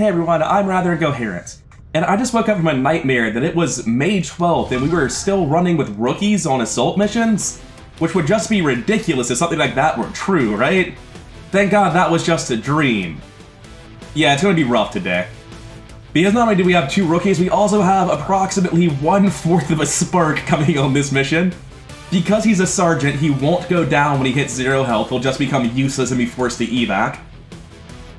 Hey everyone, I'm rather incoherent. And I just woke up from a nightmare that it was May 12th and we were still running with rookies on assault missions? Which would just be ridiculous if something like that were true, right? Thank God that was just a dream. Yeah, it's gonna be rough today. Because not only do we have 2 rookies, we also have approximately 1/4 of a spark coming on this mission. Because he's a sergeant, he won't go down when he hits 0 health, he'll just become useless and be forced to evac.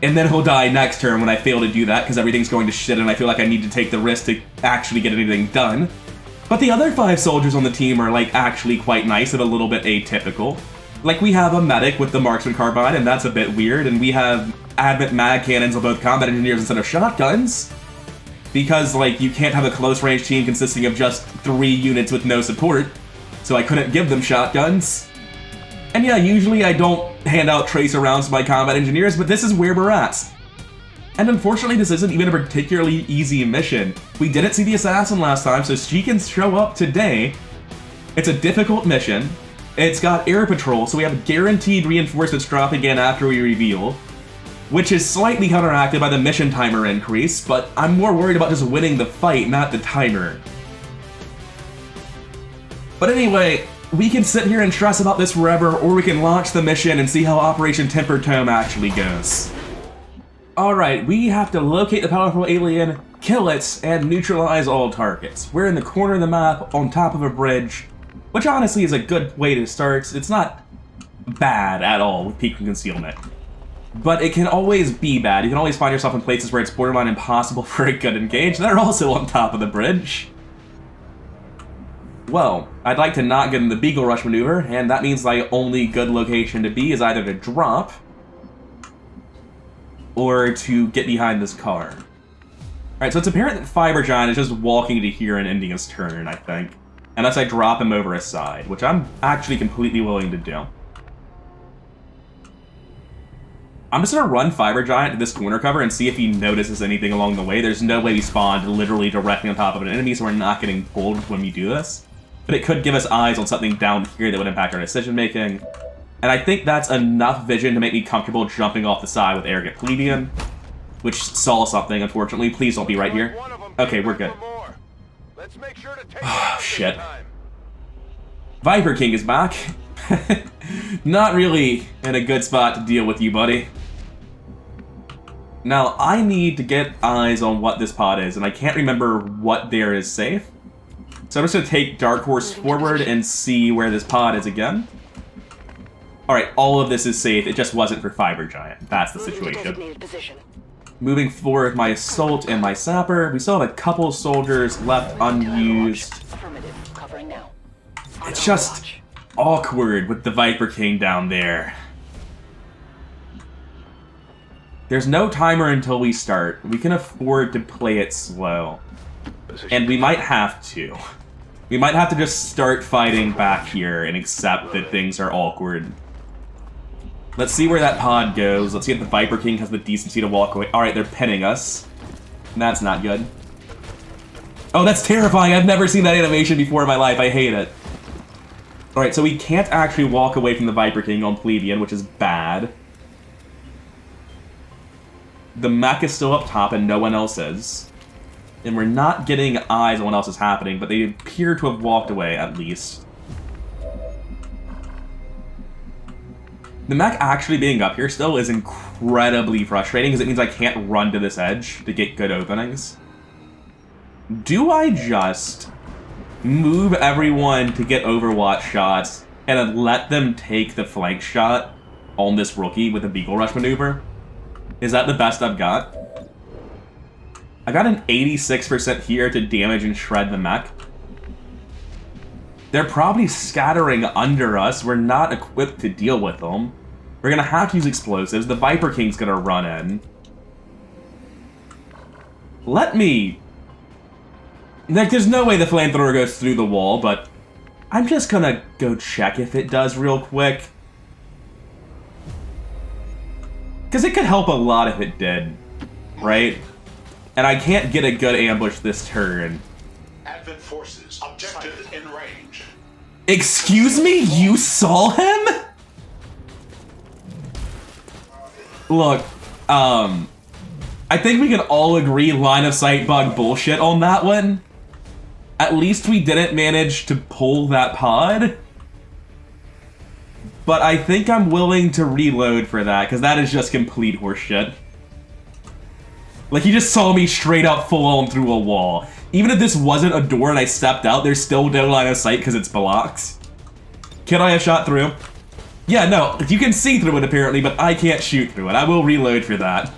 And then he'll die next turn when I fail to do that, because everything's going to shit and I feel like I need to take the risk to actually get anything done. But the other 5 soldiers on the team are, like, actually quite nice and a little bit atypical. Like, we have a medic with the marksman carbine, and that's a bit weird, and we have advent mag cannons on both combat engineers instead of shotguns. Because, like, you can't have a close-range team consisting of just 3 units with no support, so I couldn't give them shotguns. And yeah, usually I don't hand out tracer rounds to my combat engineers, but this is where we're at. And unfortunately, this isn't even a particularly easy mission. We didn't see the assassin last time, so she can show up today. It's a difficult mission. It's got air patrol, so we have guaranteed reinforcements dropping in after we reveal, which is slightly counteracted by the mission timer increase, but I'm more worried about just winning the fight, not the timer. But anyway, we can sit here and stress about this forever, or we can launch the mission and see how Operation Temper Tome actually goes. Alright, we have to locate the powerful alien, kill it, and neutralize all targets. We're in the corner of the map, on top of a bridge, which honestly is a good way to start. It's not bad at all with peak concealment. But it can always be bad. You can always find yourself in places where it's borderline impossible for a good engage. They're also on top of the bridge. Well, I'd like to not get in the Beagle Rush maneuver, and that means my only good location to be is either to drop or to get behind this car. Alright, so it's apparent that Fiber Giant is just walking to here and ending his turn, I think. Unless I drop him over his side, which I'm actually completely willing to do. I'm just gonna run Fiber Giant to this corner cover and see if he notices anything along the way. There's no way we spawned literally directly on top of an enemy, so we're not getting pulled when we do this. But it could give us eyes on something down here that would impact our decision-making. And I think that's enough vision to make me comfortable jumping off the side with Arrogant Plebeian, which saw something, unfortunately. Please don't be right here. Okay, we're good. Oh, shit. Viper King is back. Not really in a good spot to deal with you, buddy. Now, I need to get eyes on what this pod is, and I can't remember what there is safe. So I'm just going to take Dark Horse forward and see where this pod is again. Alright, all of this is safe, it just wasn't for Fiber Giant. That's the situation. Moving forward, my Assault and my Sapper. We still have a couple soldiers left unused. It's just awkward with the Viper King down there. There's no timer until we start. We can afford to play it slow. And we might have to. We might have to just start fighting back here and accept that things are awkward. Let's see where that pod goes. Let's see if the Viper King has the decency to walk away. Alright, they're pinning us. That's not good. Oh, that's terrifying. I've never seen that animation before in my life. I hate it. Alright, so we can't actually walk away from the Viper King on Plebeian, which is bad. The mech is still up top and no one else is. And we're not getting eyes on what else is happening, but they appear to have walked away, at least. The mech actually being up here still is incredibly frustrating, because it means I can't run to this edge to get good openings. Do I just move everyone to get Overwatch shots and then let them take the flank shot on this rookie with a Beagle Rush maneuver? Is that the best I've got? I got an 86% here to damage and shred the mech. They're probably scattering under us. We're not equipped to deal with them. We're gonna have to use explosives. The Viper King's gonna run in. Let me... Like, there's no way the flamethrower goes through the wall, but I'm just gonna go check if it does real quick. Because it could help a lot if it did, right? And I can't get a good ambush this turn. Advent forces, objective in range. Excuse me? You saw him? Look, I think we can all agree line of sight bug bullshit on that one. At least we didn't manage to pull that pod. But I think I'm willing to reload for that, because that is just complete horseshit. Like, he just saw me straight up full on through a wall. Even if this wasn't a door and I stepped out, there's still no line of sight because it's blocked. Can I have shot through? Yeah, no, you can see through it apparently, but I can't shoot through it. I will reload for that.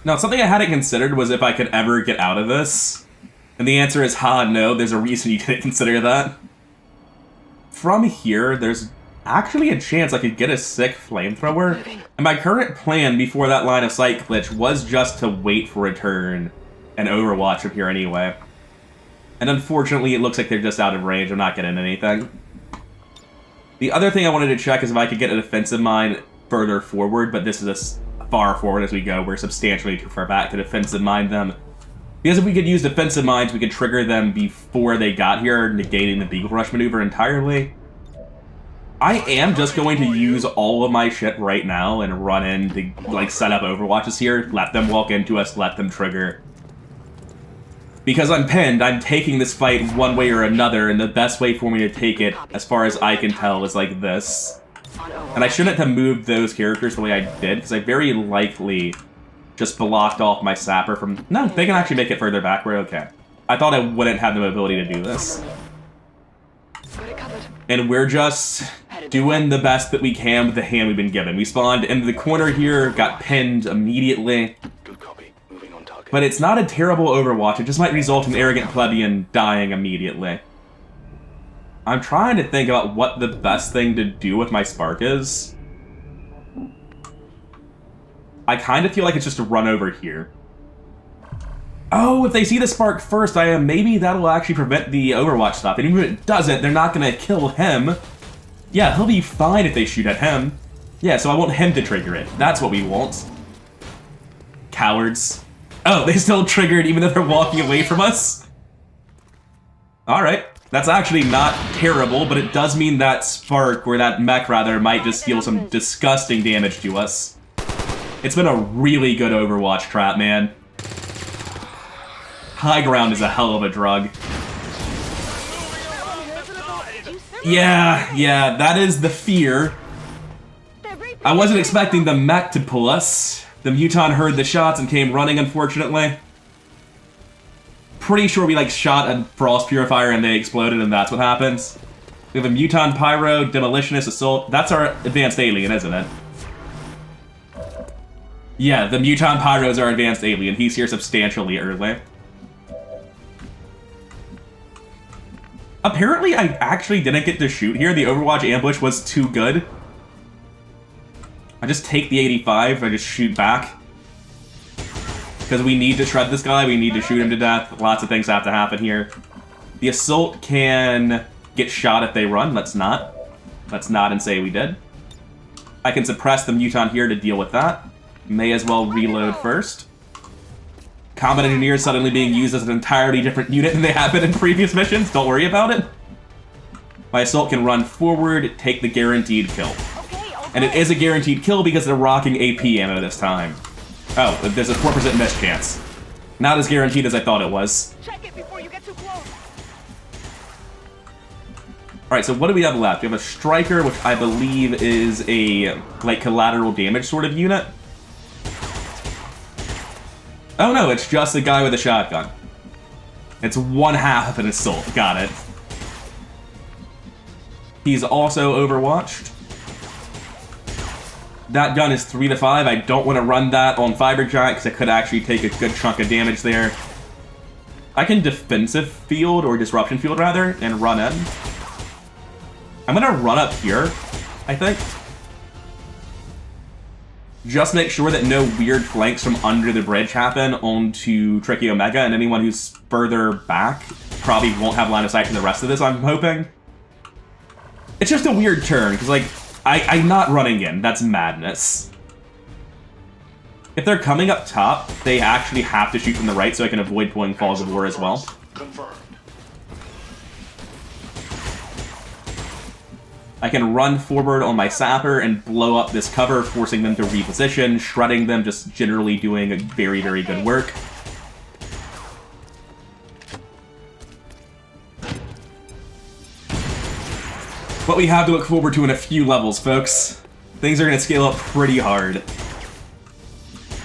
Now, something I hadn't considered was if I could ever get out of this. And the answer is, no, there's a reason you didn't consider that. From here, there's actually a chance I could get a sick flamethrower. And my current plan before that line of sight glitch was just to wait for a turn and overwatch from here anyway. And unfortunately, it looks like they're just out of range. I'm not getting anything. The other thing I wanted to check is if I could get a defensive mine further forward, but this is as far forward as we go. We're substantially too far back to defensive mine them. Because if we could use defensive mines, we could trigger them before they got here, negating the Beagle Rush maneuver entirely. I am just going to use all of my shit right now and run in to, like, set up overwatches here, let them walk into us, let them trigger. Because I'm pinned, I'm taking this fight one way or another, and the best way for me to take it, as far as I can tell, is like this. And I shouldn't have moved those characters the way I did, because I very likely just blocked off my sapper from... No, they can actually make it further back, we're okay. I thought I wouldn't have the mobility to do this. And we're just doing the best that we can with the hand we've been given. We spawned into the corner here, got pinned immediately. But it's not a terrible overwatch, it just might result in arrogant plebeian dying immediately. I'm trying to think about what the best thing to do with my spark is. I kind of feel like it's just to run over here. Oh, if they see the spark first, maybe that'll actually prevent the overwatch stuff. And even if it doesn't, they're not going to kill him. Yeah, he'll be fine if they shoot at him. Yeah, so I want him to trigger it. That's what we want. Cowards. Oh, they still triggered even though they're walking away from us? Alright. That's actually not terrible, but it does mean that spark, or that mech rather, might just deal some disgusting damage to us. It's been a really good Overwatch trap, man. High ground is a hell of a drug. Yeah, that is the fear. I wasn't expecting the mech to pull us. The Muton heard the shots and came running, unfortunately. Pretty sure we, like, shot a Frost Purifier and they exploded and that's what happens. We have a Muton Pyro, Demolitionist, Assault. That's our advanced alien, isn't it? Yeah, the Muton Pyro is our advanced alien. He's here substantially early. Apparently, I actually didn't get to shoot here. The Overwatch ambush was too good. I just take the 85, I just shoot back. Because we need to shred this guy, we need to shoot him to death. Lots of things have to happen here. The Assault can get shot if they run. Let's not. Let's not and say we did. I can suppress the Muton here to deal with that. May as well reload first. Combat Engineers suddenly being used as an entirely different unit than they have been in previous missions. Don't worry about it. My Assault can run forward, take the guaranteed kill. And it is a guaranteed kill because they're rocking AP ammo this time. Oh, there's a 4% miss chance. Not as guaranteed as I thought it was. Check it before you get too close. Alright, so what do we have left? We have a Striker, which I believe is a, like, collateral damage sort of unit. Oh no, it's just a guy with a shotgun. It's one half of an Assault. Got it. He's also overwatched. That gun is 3 to 5. I don't want to run that on Fiber Giant because I could actually take a good chunk of damage there. I can Defensive Field, or Disruption Field rather, and run in. I'm going to run up here, I think. Just make sure that no weird flanks from under the bridge happen onto Tricky Omega, and anyone who's further back probably won't have line of sight for the rest of this, I'm hoping. It's just a weird turn, because, like, I'm not running in. That's madness. If they're coming up top, they actually have to shoot from the right so I can avoid pulling Falls of War as well. Confirmed. I can run forward on my sapper and blow up this cover, forcing them to reposition, shredding them, just generally doing very, very good work. What we have to look forward to in a few levels, folks. Things are going to scale up pretty hard.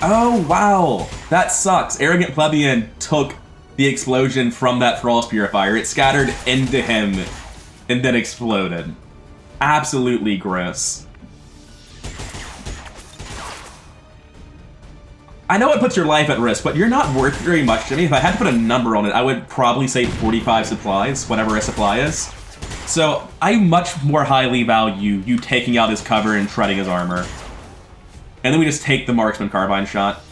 Oh, wow. That sucks. Arrogant Plebeian took the explosion from that Frost Purifier. It scattered into him and then exploded. Absolutely gross. I know it puts your life at risk, but you're not worth very much to me. If I had to put a number on it, I would probably say 45 supplies, whatever a supply is. So I much more highly value you taking out his cover and shredding his armor. And then we just take the Marksman Carbine shot.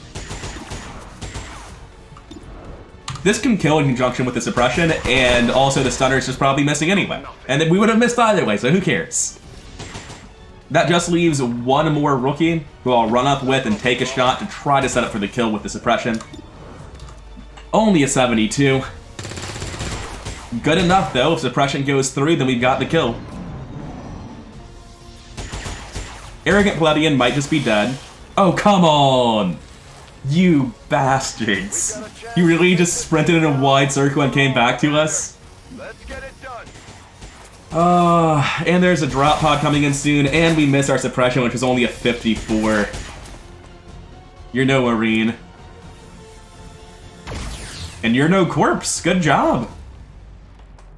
This can kill in conjunction with the suppression, and also the stunner is just probably missing anyway. And then we would have missed either way, so who cares? That just leaves one more rookie, who I'll run up with and take a shot to try to set up for the kill with the suppression. Only a 72. Good enough, though. If suppression goes through, then we've got the kill. Arrogant Plebeian might just be dead. Oh, come on! You bastards. You really just sprinted in a wide circle and came back to us? Let's get it done. And there's a drop pod coming in soon, and we missed our suppression, which was only a 54. You're no Marine. And you're no corpse. Good job.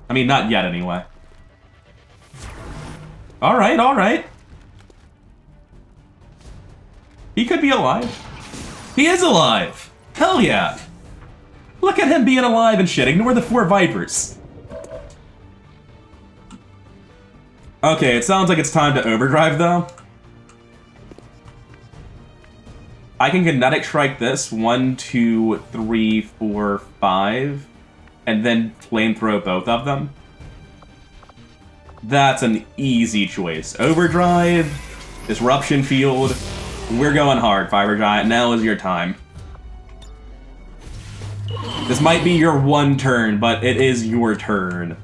I mean, not yet, anyway. Alright, alright. He could be alive. He is alive! Hell yeah! Look at him being alive and shit. Ignore the 4 Vipers. Okay, it sounds like it's time to overdrive, though. I can kinetic strike this. 1, 2, 3, 4, 5. And then flamethrow both of them. That's an easy choice. Overdrive, Disruption Field. We're going hard, Fiber Giant. Now is your time. This might be your one turn, but it is your turn.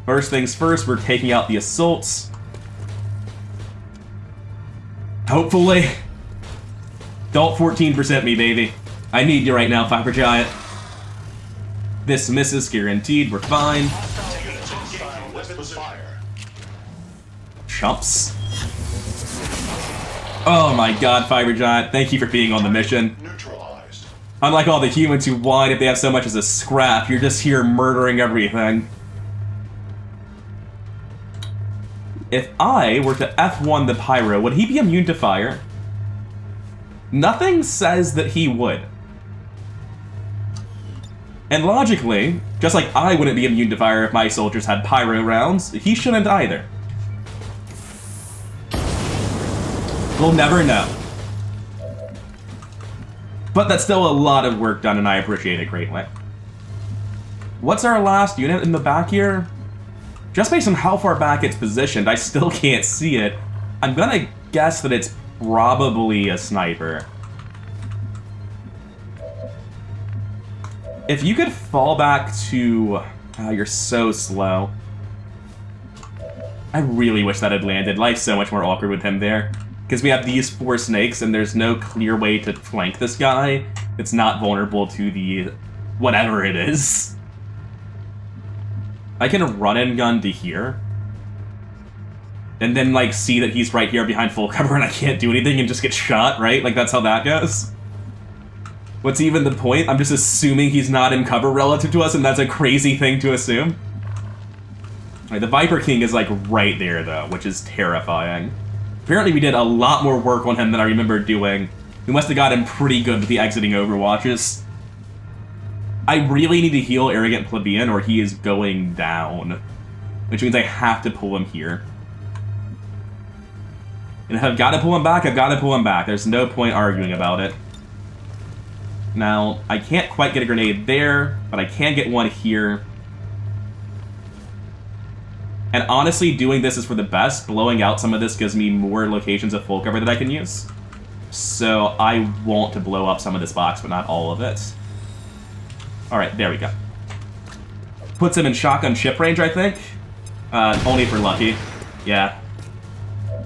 First things first, we're taking out the assaults. Hopefully. Don't 14% me, baby. I need you right now, Fiber Giant. This misses guaranteed. We're fine. Chumps. Oh my god, Fiber Giant, thank you for being on the mission. Neutralized. Unlike all the humans who whine if they have so much as a scrap, you're just here murdering everything. If I were to F1 the Pyro, would he be immune to fire? Nothing says that he would. And logically, just like I wouldn't be immune to fire if my soldiers had Pyro rounds, he shouldn't either. We'll never know. But that's still a lot of work done, and I appreciate it greatly. What's our last unit in the back here? Just based on how far back it's positioned, I still can't see it. I'm gonna guess that it's probably a sniper. If you could fall back to... Oh, you're so slow. I really wish that had landed. Life's so much more awkward with him there. Because we have these 4 snakes, and there's no clear way to flank this guy that's not vulnerable to the... whatever it is. I can run and gun to here. And then, like, see that he's right here behind full cover and I can't do anything and just get shot, right? Like, that's how that goes. What's even the point? I'm just assuming he's not in cover relative to us, and that's a crazy thing to assume. Right, the Viper King is, like, right there, though, which is terrifying. Apparently we did a lot more work on him than I remember doing. We must have got him pretty good with the exiting Overwatches. I really need to heal Arrogant Plebeian or he is going down. Which means I have to pull him here. And if I've got to pull him back, I've got to pull him back. There's no point arguing about it. Now, I can't quite get a grenade there, but I can get one here. And honestly, doing this is for the best. Blowing out some of this gives me more locations of full cover that I can use. So I want to blow up some of this box, but not all of it. Alright, there we go. Puts him in shotgun ship range, I think. Only for lucky. Yeah.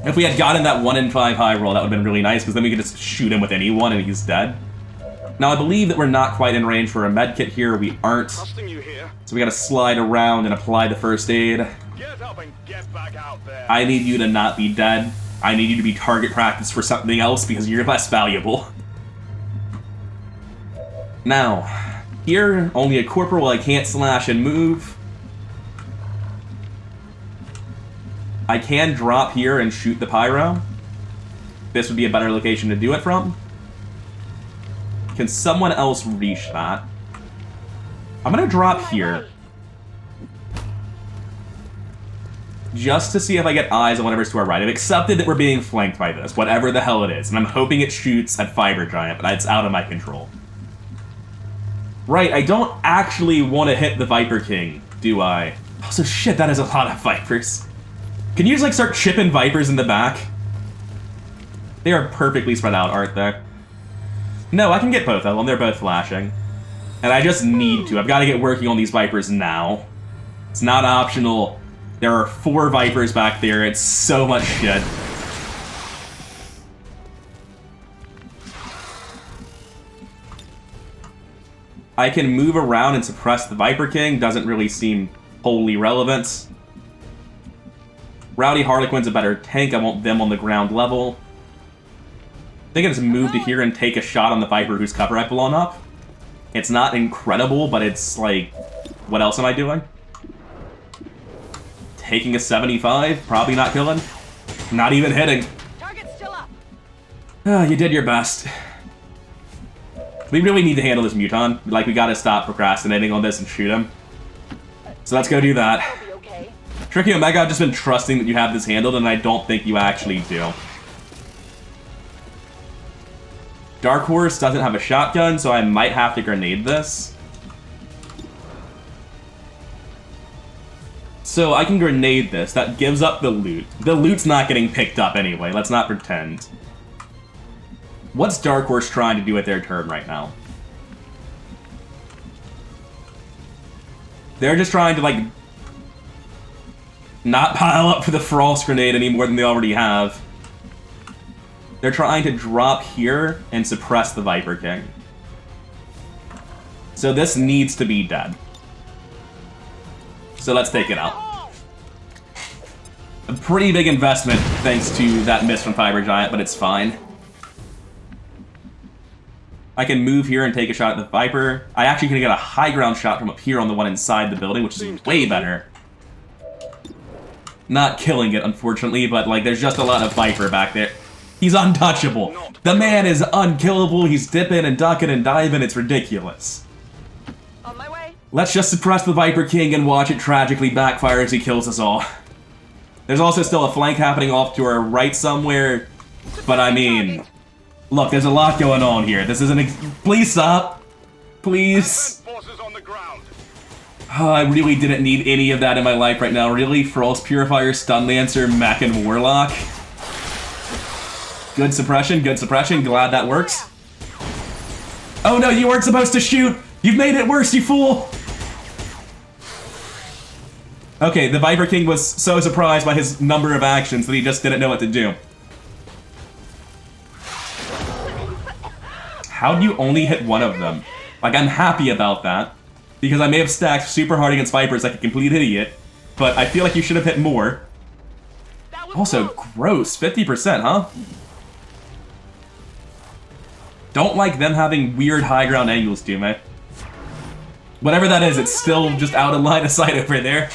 If we had gotten that 1 in 5 high roll, that would have been really nice, because then we could just shoot him with anyone and he's dead. Now, I believe that we're not quite in range for a medkit here. We aren't. So we gotta slide around and apply the first aid. Get up and get back out there. I need you to not be dead. I need you to be target practice for something else, because you're less valuable. Now, here, only a corporal. I can't slash and move. I can drop here and shoot the pyro. This would be a better location to do it from. Can someone else reach that? I'm gonna drop here. Just to see if I get eyes on whatever's to our right. I've accepted that we're being flanked by this, whatever the hell it is, and I'm hoping it shoots at Fiber Giant, but it's out of my control. Right, I don't actually want to hit the Viper King, do I? Also, shit, that is a lot of Vipers. Can you just, like, start chipping Vipers in the back? They are perfectly spread out, aren't they? No, I can get both of them. They're both flashing. And I just need to. I've got to get working on these Vipers now. It's not optional. There are 4 Vipers back there. It's so much shit. I can move around and suppress the Viper King. Doesn't really seem wholly relevant. Rowdy Harlequin's a better tank. I want them on the ground level. I think I just move to here and take a shot on the Viper whose cover I've blown up. It's not incredible, but it's like... What else am I doing? Taking a 75? Probably not killing. Not even hitting. Target's still up. You did your best. We really need to handle this Muton. Like, we gotta stop procrastinating on this and shoot him. So let's go do that. I'll be okay. Tricky Omega, I've just been trusting that you have this handled, and I don't think you actually do. Dark Horse doesn't have a shotgun, so I might have to grenade this. So I can grenade this. That gives up the loot. The loot's not getting picked up anyway. Let's not pretend. What's Dark Horse trying to do with their turn right now? They're just trying to, like, not pile up for the Frost Grenade any more than they already have. They're trying to drop here and suppress the Viper King. So this needs to be dead. So let's take it out. A pretty big investment thanks to that miss from Fiber Giant, but it's fine. I can move here and take a shot at the Viper. I actually can get a high ground shot from up here on the one inside the building, which is way better. Not killing it, unfortunately, but like there's just a lot of Viper back there. He's untouchable. The man is unkillable. He's dipping and ducking and diving. It's ridiculous. On my way. Let's just suppress the Viper King and watch it tragically backfire as he kills us all. There's also still a flank happening off to our right somewhere, but I mean... Look, there's a lot going on here. This isn't... Please stop. Please. Forces on the ground. Oh, I really didn't need any of that in my life right now. Really? Frost Purifier, Stun Lancer, Mech, and Warlock? Good suppression, good suppression. Glad that works. Oh no, you weren't supposed to shoot! You've made it worse, you fool! Okay, the Viper King was so surprised by his number of actions that he just didn't know what to do. How'd you only hit one of them? Like, I'm happy about that, because I may have stacked super hard against Vipers like a complete idiot, but I feel like you should have hit more. Also, gross, 50%, huh? Don't like them having weird high ground angles, do me? Whatever that is, it's still just out of line of sight over there.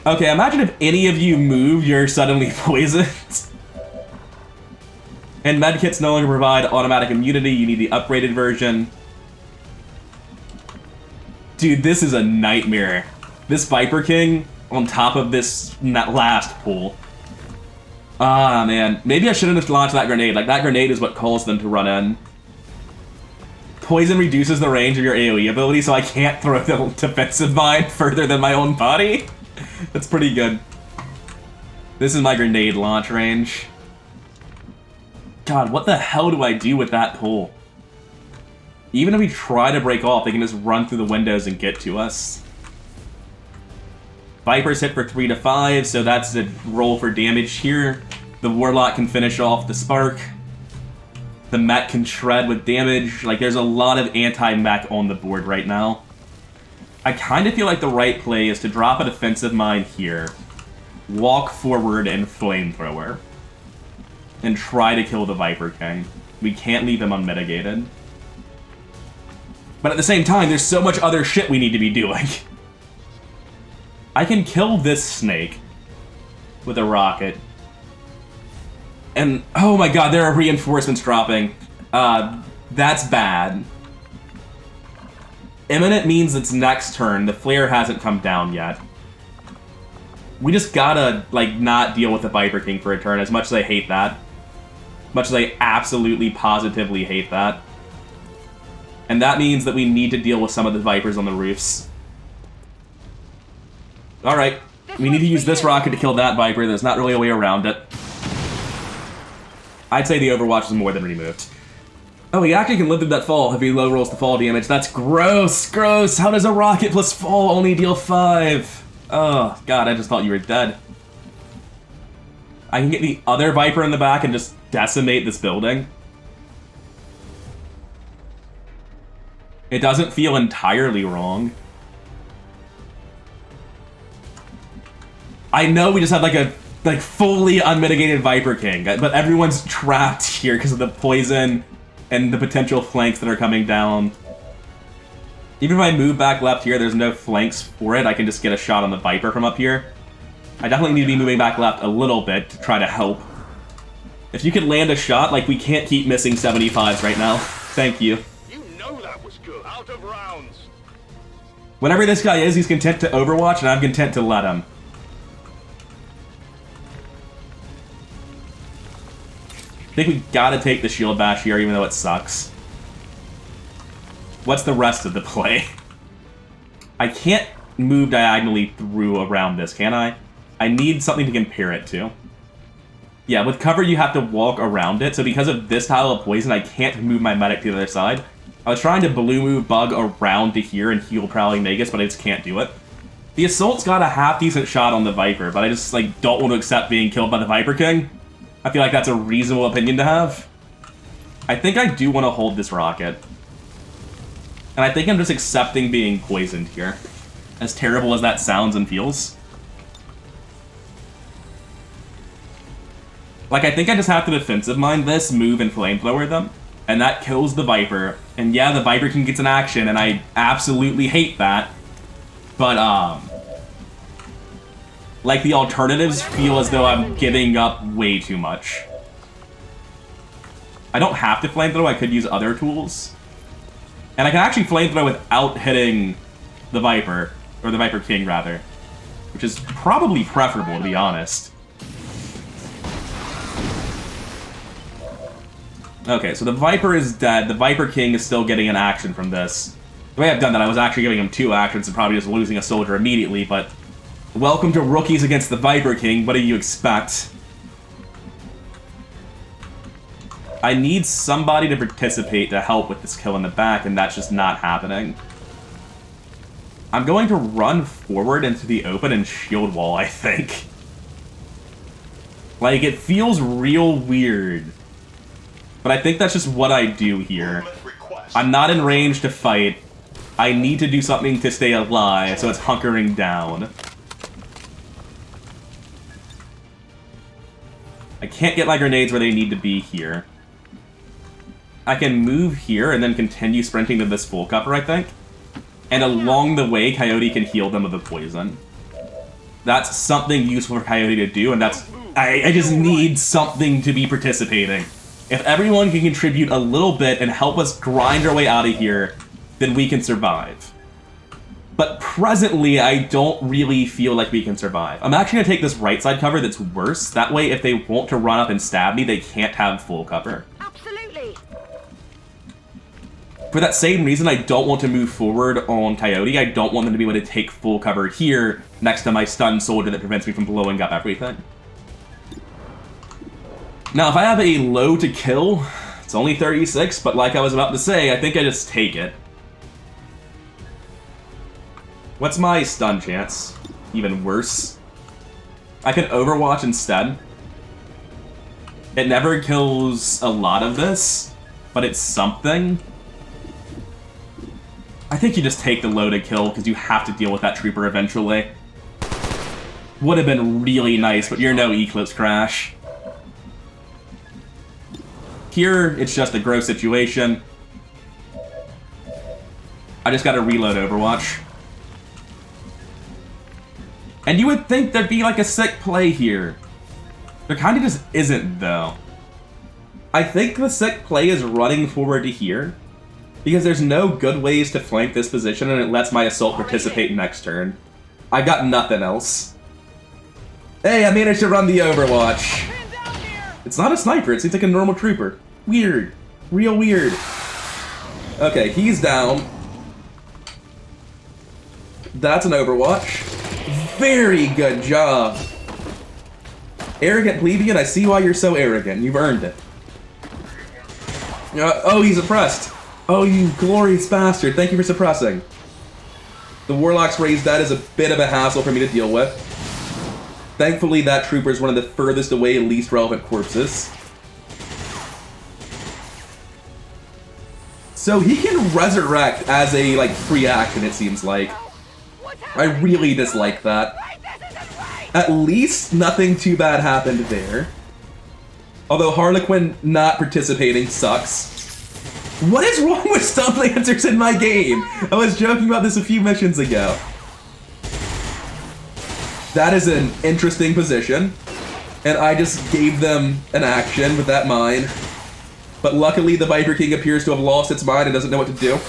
Okay, imagine if any of you move, you're suddenly poisoned. And medkits no longer provide automatic immunity, you need the upgraded version. Dude, this is a nightmare. This Viper King on top of this last pool. Ah, man. Maybe I shouldn't have launched that grenade. Like, that grenade is what caused them to run in. Poison reduces the range of your AoE ability, so I can't throw the defensive mine further than my own body. That's pretty good. This is my grenade launch range. God, what the hell do I do with that pull? Even if we try to break off, they can just run through the windows and get to us. Viper's hit for 3 to 5, so that's the roll for damage here. The Warlock can finish off the Spark. The Mech can shred with damage. Like, there's a lot of anti-mech on the board right now. I kind of feel like the right play is to drop a defensive mine here, walk forward and flamethrower, and try to kill the Viper King. We can't leave him unmitigated. But at the same time, there's so much other shit we need to be doing. I can kill this snake with a rocket. And, oh my god, there are reinforcements dropping. That's bad. Imminent means it's next turn. The flare hasn't come down yet. We just gotta, like, not deal with the Viper King for a turn, as much as I hate that. Much as I absolutely, positively hate that. And that means that we need to deal with some of the Vipers on the roofs. Alright, we need to use this rocket to kill that Viper. There's not really a way around it. I'd say the Overwatch is more than removed. Oh, he actually can live through that fall if he low rolls the fall damage. That's gross, gross. How does a rocket plus fall only deal 5? Oh, god, I just thought you were dead. I can get the other Viper in the back and just decimate this building. It doesn't feel entirely wrong. I know we just had like a fully unmitigated Viper King, but everyone's trapped here because of the poison and the potential flanks that are coming down. Even if I move back left here, there's no flanks for it. I can just get a shot on the Viper from up here. I definitely need to be moving back left a little bit to try to help. If you could land a shot, like, we can't keep missing 75s right now. Thank you. You know that was good. Out of rounds. Whatever this guy is, he's content to Overwatch, and I'm content to let him. I think we gotta take the shield bash here, even though it sucks. What's the rest of the play? I can't move diagonally through around this, can I? I need something to compare it to. Yeah, with cover you have to walk around it, so because of this tile of poison, I can't move my medic to the other side. I was trying to blue move Bug around to here and heal Prowling Magus, but I just can't do it. The Assault's got a half-decent shot on the Viper, but I just, like, don't want to accept being killed by the Viper King. I feel like that's a reasonable opinion to have. I think I do want to hold this rocket. And I think I'm just accepting being poisoned here. As terrible as that sounds and feels. Like, I think I just have to defensive mine this, move, and flamethrower them. And that kills the Viper. And yeah, the Viper King gets an action, and I absolutely hate that. But, like, the alternatives feel as though I'm giving up way too much. I don't have to flamethrow, I could use other tools. And I can actually flamethrow without hitting the Viper, or the Viper King, rather. Which is probably preferable, to be honest. Okay, so the Viper is dead. The Viper King is still getting an action from this. The way I've done that, I was actually giving him 2 actions and probably just losing a soldier immediately, but... Welcome to Rookies against the Viper King. What do you expect? I need somebody to participate to help with this kill in the back, and that's just not happening. I'm going to run forward into the open and shield wall, I think. Like, it feels real weird. But I think that's just what I do here. I'm not in range to fight. I need to do something to stay alive, so it's hunkering down. I can't get my grenades where they need to be here. I can move here and then continue sprinting to this full cover, I think. And along the way, Coyote can heal them with the poison. That's something useful for Coyote to do, and that's... I just need something to be participating. If everyone can contribute a little bit and help us grind our way out of here, then we can survive. But presently, I don't really feel like we can survive. I'm actually going to take this right side cover that's worse. That way, if they want to run up and stab me, they can't have full cover. Absolutely. For that same reason, I don't want to move forward on Coyote. I don't want them to be able to take full cover here next to my stunned soldier that prevents me from blowing up everything. Now, if I have a low to kill, it's It's only 36, but like I was about to say, I think I just take it. What's my stun chance? Even worse. I can Overwatch instead. It never kills a lot of this, but it's something. I think you just take the loaded kill because you have to deal with that trooper eventually. Would have been really nice, but you're no Eclipse Crash. Here, it's just a gross situation. I just gotta reload Overwatch. And you would think there'd be like a sick play here. There kind of just isn't, though. I think the sick play is running forward to here, because there's no good ways to flank this position and it lets my assault participate next turn. I got nothing else. Hey, I managed to run the Overwatch. It's not a sniper, it seems like a normal trooper. Weird. Real weird. Okay, he's down. That's an Overwatch. Very good job. Arrogant plebeian, I see why you're so arrogant. You've earned it. Oh, he's oppressed. Oh, you glorious bastard. Thank you for suppressing. The Warlock's raised that is a bit of a hassle for me to deal with. Thankfully, that trooper is one of the furthest away, least relevant corpses. So he can resurrect as a, like, free action, it seems like. I really dislike that. At least nothing too bad happened there. Although Harlequin not participating sucks. What is wrong with stun lancers in my game? I was joking about this a few missions ago. That is an interesting position. And I just gave them an action with that mine. But luckily the Viper King appears to have lost its mind and doesn't know what to do.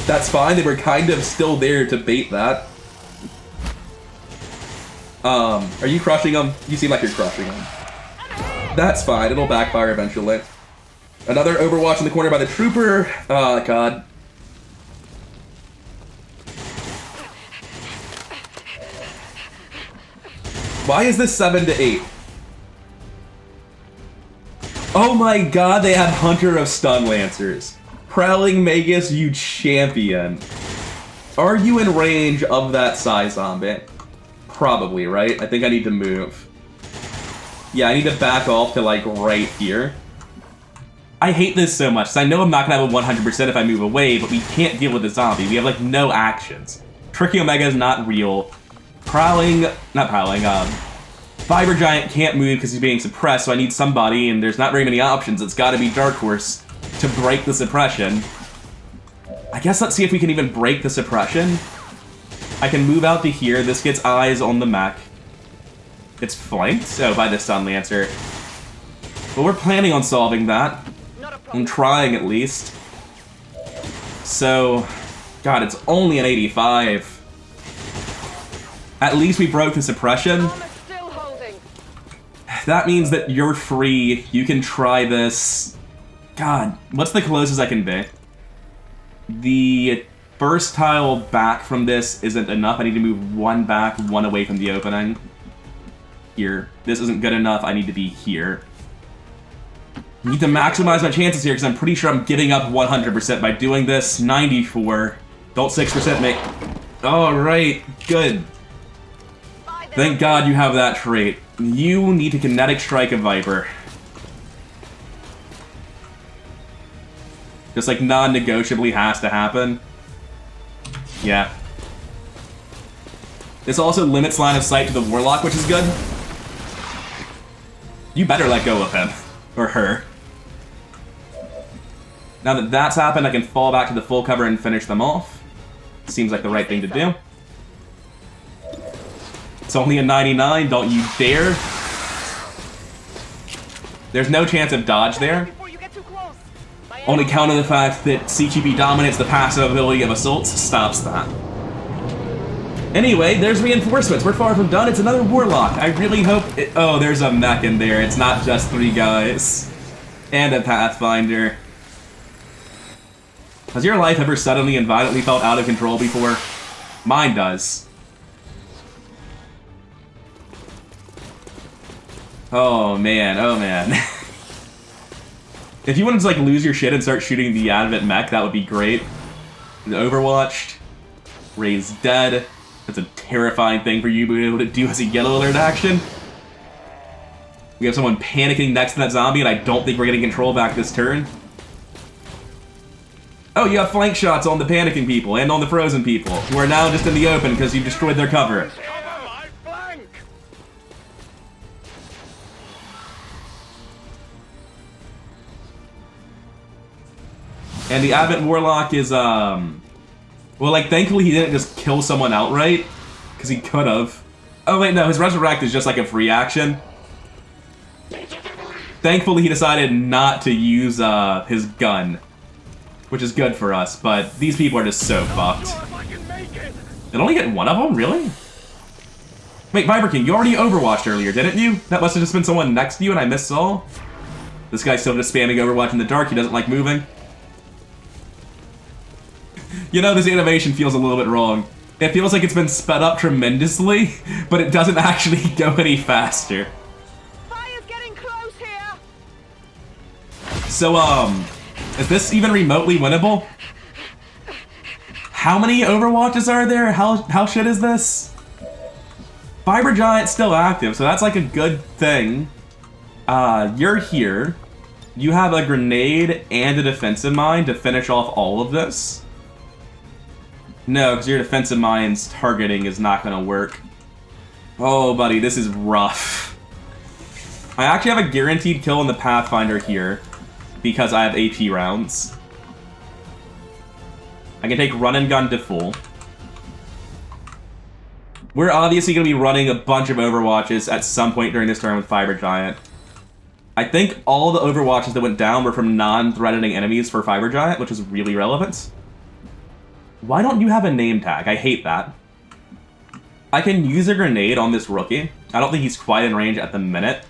That's fine, they were kind of still there to bait that. Are you crushing them? You seem like you're crushing them. That's fine, it'll backfire eventually. Another Overwatch in the corner by the trooper. Oh, God. Why is this 7 to 8? Oh my God, they have Hunter of Stun Lancers. Prowling Magus, you champion. Are you in range of that size zombie? Probably, right? I think I need to move. Yeah, I need to back off to, like, right here. I hate this so much, because I know I'm not going to have a 100% if I move away, but we can't deal with the zombie. We have, like, no actions. Tricky Omega is not real. Fiber Giant can't move because he's being suppressed, so I need somebody, and there's not very many options. It's got to be Dark Horse to break the suppression. I guess let's see if we can even break the suppression. I can move out to here. This gets eyes on the mech. It's flanked, so by the Stun Lancer. But we're planning on solving that. I'm trying, at least. So, God, it's only an 85. At least we broke the suppression. That means that you're free. You can try this. God, what's the closest I can be? The first tile back from this isn't enough. I need to move one back, one away from the opening. Here. This isn't good enough. I need to be here. I need to maximize my chances here because I'm pretty sure I'm giving up 100% by doing this. 94. Don't 6% make... Alright, good. Thank God you have that trait. You need to kinetic strike a Viper. Just like non-negotiably has to happen. Yeah. This also limits line of sight to the Warlock, which is good. You better let go of him. Or her. Now that that's happened, I can fall back to the full cover and finish them off. Seems like the right thing to do. It's only a 99, don't you dare. There's no chance of dodge there. On account of the fact that CQB dominates the passive ability of assaults, stops that. Anyway, there's reinforcements. We're far from done. It's another Warlock. I really hope oh, there's a mech in there. It's not just 3 guys. And a Pathfinder. Has your life ever suddenly and violently felt out of control before? Mine does. Oh man, oh man. If you wanted to like lose your shit and start shooting the Advent mech, that would be great. The Overwatched. Ray's dead. That's a terrifying thing for you to be able to do as a yellow alert action. We have someone panicking next to that zombie, and I don't think we're getting control back this turn. Oh, you have flank shots on the panicking people and on the frozen people, who are now just in the open because you've destroyed their cover. Cover my flank! And the Advent Warlock is, well, like, thankfully he didn't just kill someone outright, because he could have. Oh, wait, no, his Resurrect is just like a free action. Thankfully he decided not to use, his gun, which is good for us, but these people are just so fucked. Did only get one of them? Really? Wait, Viper King, you already Overwatched earlier, didn't you? That must have just been someone next to you and I missed all. This guy's still just spamming Overwatch in the dark, he doesn't like moving. You know, this animation feels a little bit wrong. It feels like it's been sped up tremendously, but it doesn't actually go any faster. Fire's getting close here. So, is this even remotely winnable? How many Overwatches are there? How shit is this? Fiber Giant's still active, so that's like a good thing. You're here. You have a grenade and a defensive mine to finish off all of this. No, because your defensive mine's targeting is not going to work. Oh, buddy, this is rough. I actually have a guaranteed kill in the Pathfinder here because I have AP rounds. I can take run and gun to full. We're obviously going to be running a bunch of Overwatches at some point during this turn with Fiber Giant. I think all the Overwatches that went down were from non-threatening enemies for Fiber Giant, which is really relevant. Why don't you have a name tag? I hate that. I can use a grenade on this rookie. I don't think he's quite in range at the minute.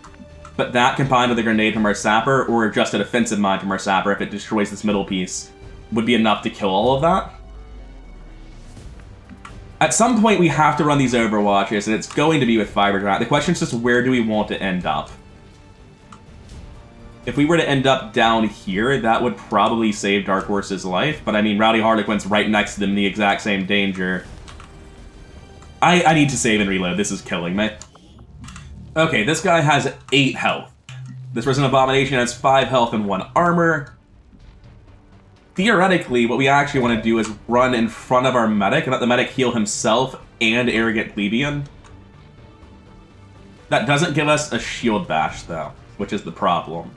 But that combined with a grenade from our sapper, or just a defensive mine from our sapper if it destroys this middle piece, would be enough to kill all of that. At some point we have to run these Overwatches, and it's going to be with Fiber Giant. The question is just where do we want to end up? If we were to end up down here, that would probably save Dark Horse's life, but I mean, Rowdy Harlequin's right next to them in the exact same danger. I need to save and reload, this is killing me. Okay, this guy has 8 health. This Risen Abomination has 5 health and 1 armor. Theoretically, what we actually want to do is run in front of our medic and let the medic heal himself and Arrogant Plebeian. That doesn't give us a shield bash, though, which is the problem.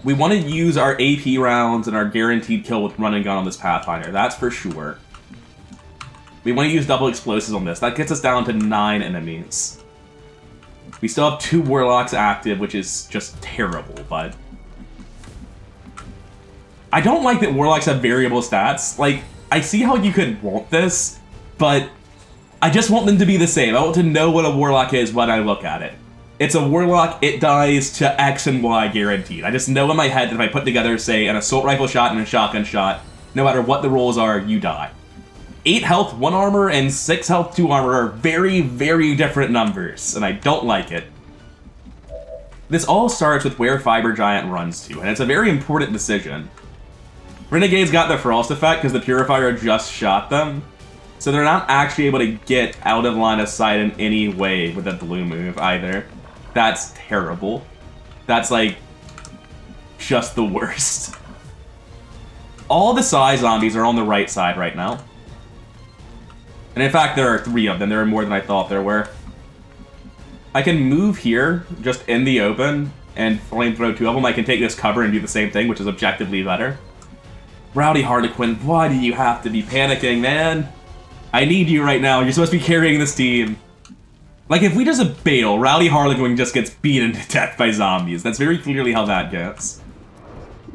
We want to use our AP rounds and our guaranteed kill with run and gun on this Pathfinder, that's for sure. We want to use double explosives on this. That gets us down to 9 enemies. We still have 2 Warlocks active, which is just terrible, but... I don't like that Warlocks have variable stats. Like, I see how you could want this, but I just want them to be the same. I want to know what a Warlock is when I look at it. It's a Warlock, it dies to X and Y guaranteed. I just know in my head that if I put together, say, an assault rifle shot and a shotgun shot, no matter what the rolls are, you die. 8 health, 1 armor, and 6 health, 2 armor are very, very different numbers, and I don't like it. This all starts with where Fiber Giant runs to, and it's a very important decision. Renegade's got the Frost effect because the Purifier just shot them, so they're not actually able to get out of line of sight in any way with a blue move either. That's terrible. That's like just the worst. All the Psy zombies are on the right side right now. And in fact, there are 3 of them. There are more than I thought there were. I can move here, just in the open, and flamethrow 2 of them. I can take this cover and do the same thing, which is objectively better. Rowdy Harlequin, why do you have to be panicking, man? I need you right now. You're supposed to be carrying this team. Like, if we just bail, Rowdy Harlequin just gets beaten to death by zombies. That's very clearly how that goes.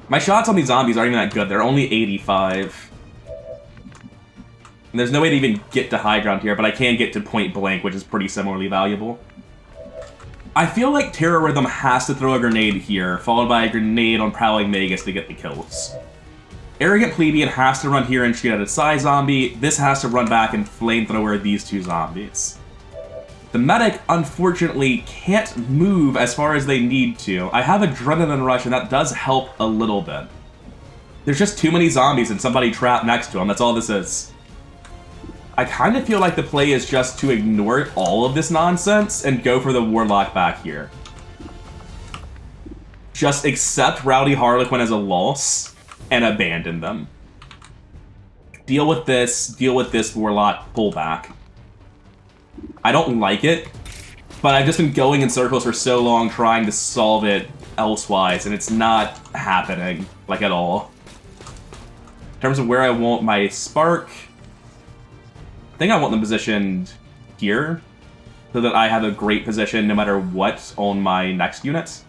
My shots on these zombies aren't even that good. They're only 85. And there's no way to even get to high ground here, but I can get to point blank, which is pretty similarly valuable. I feel like Terror Rhythm has to throw a grenade here, followed by a grenade on Prowling Magus to get the kills. Arrogant Plebeian has to run here and shoot at a Psy zombie. This has to run back and flamethrower these 2 zombies. The medic, unfortunately, can't move as far as they need to. I have Adrenaline Rush, and that does help a little bit. There's just too many zombies and somebody trapped next to him. That's all this is. I kind of feel like the play is just to ignore all of this nonsense and go for the Warlock back here. Just accept Rowdy Harlequin as a loss and abandon them. Deal with this Warlock pullback. I don't like it, but I've just been going in circles for so long trying to solve it elsewise, and it's not happening, like, at all. In terms of where I want my Spark, I think I want them positioned here, so that I have a great position no matter what on my next unit.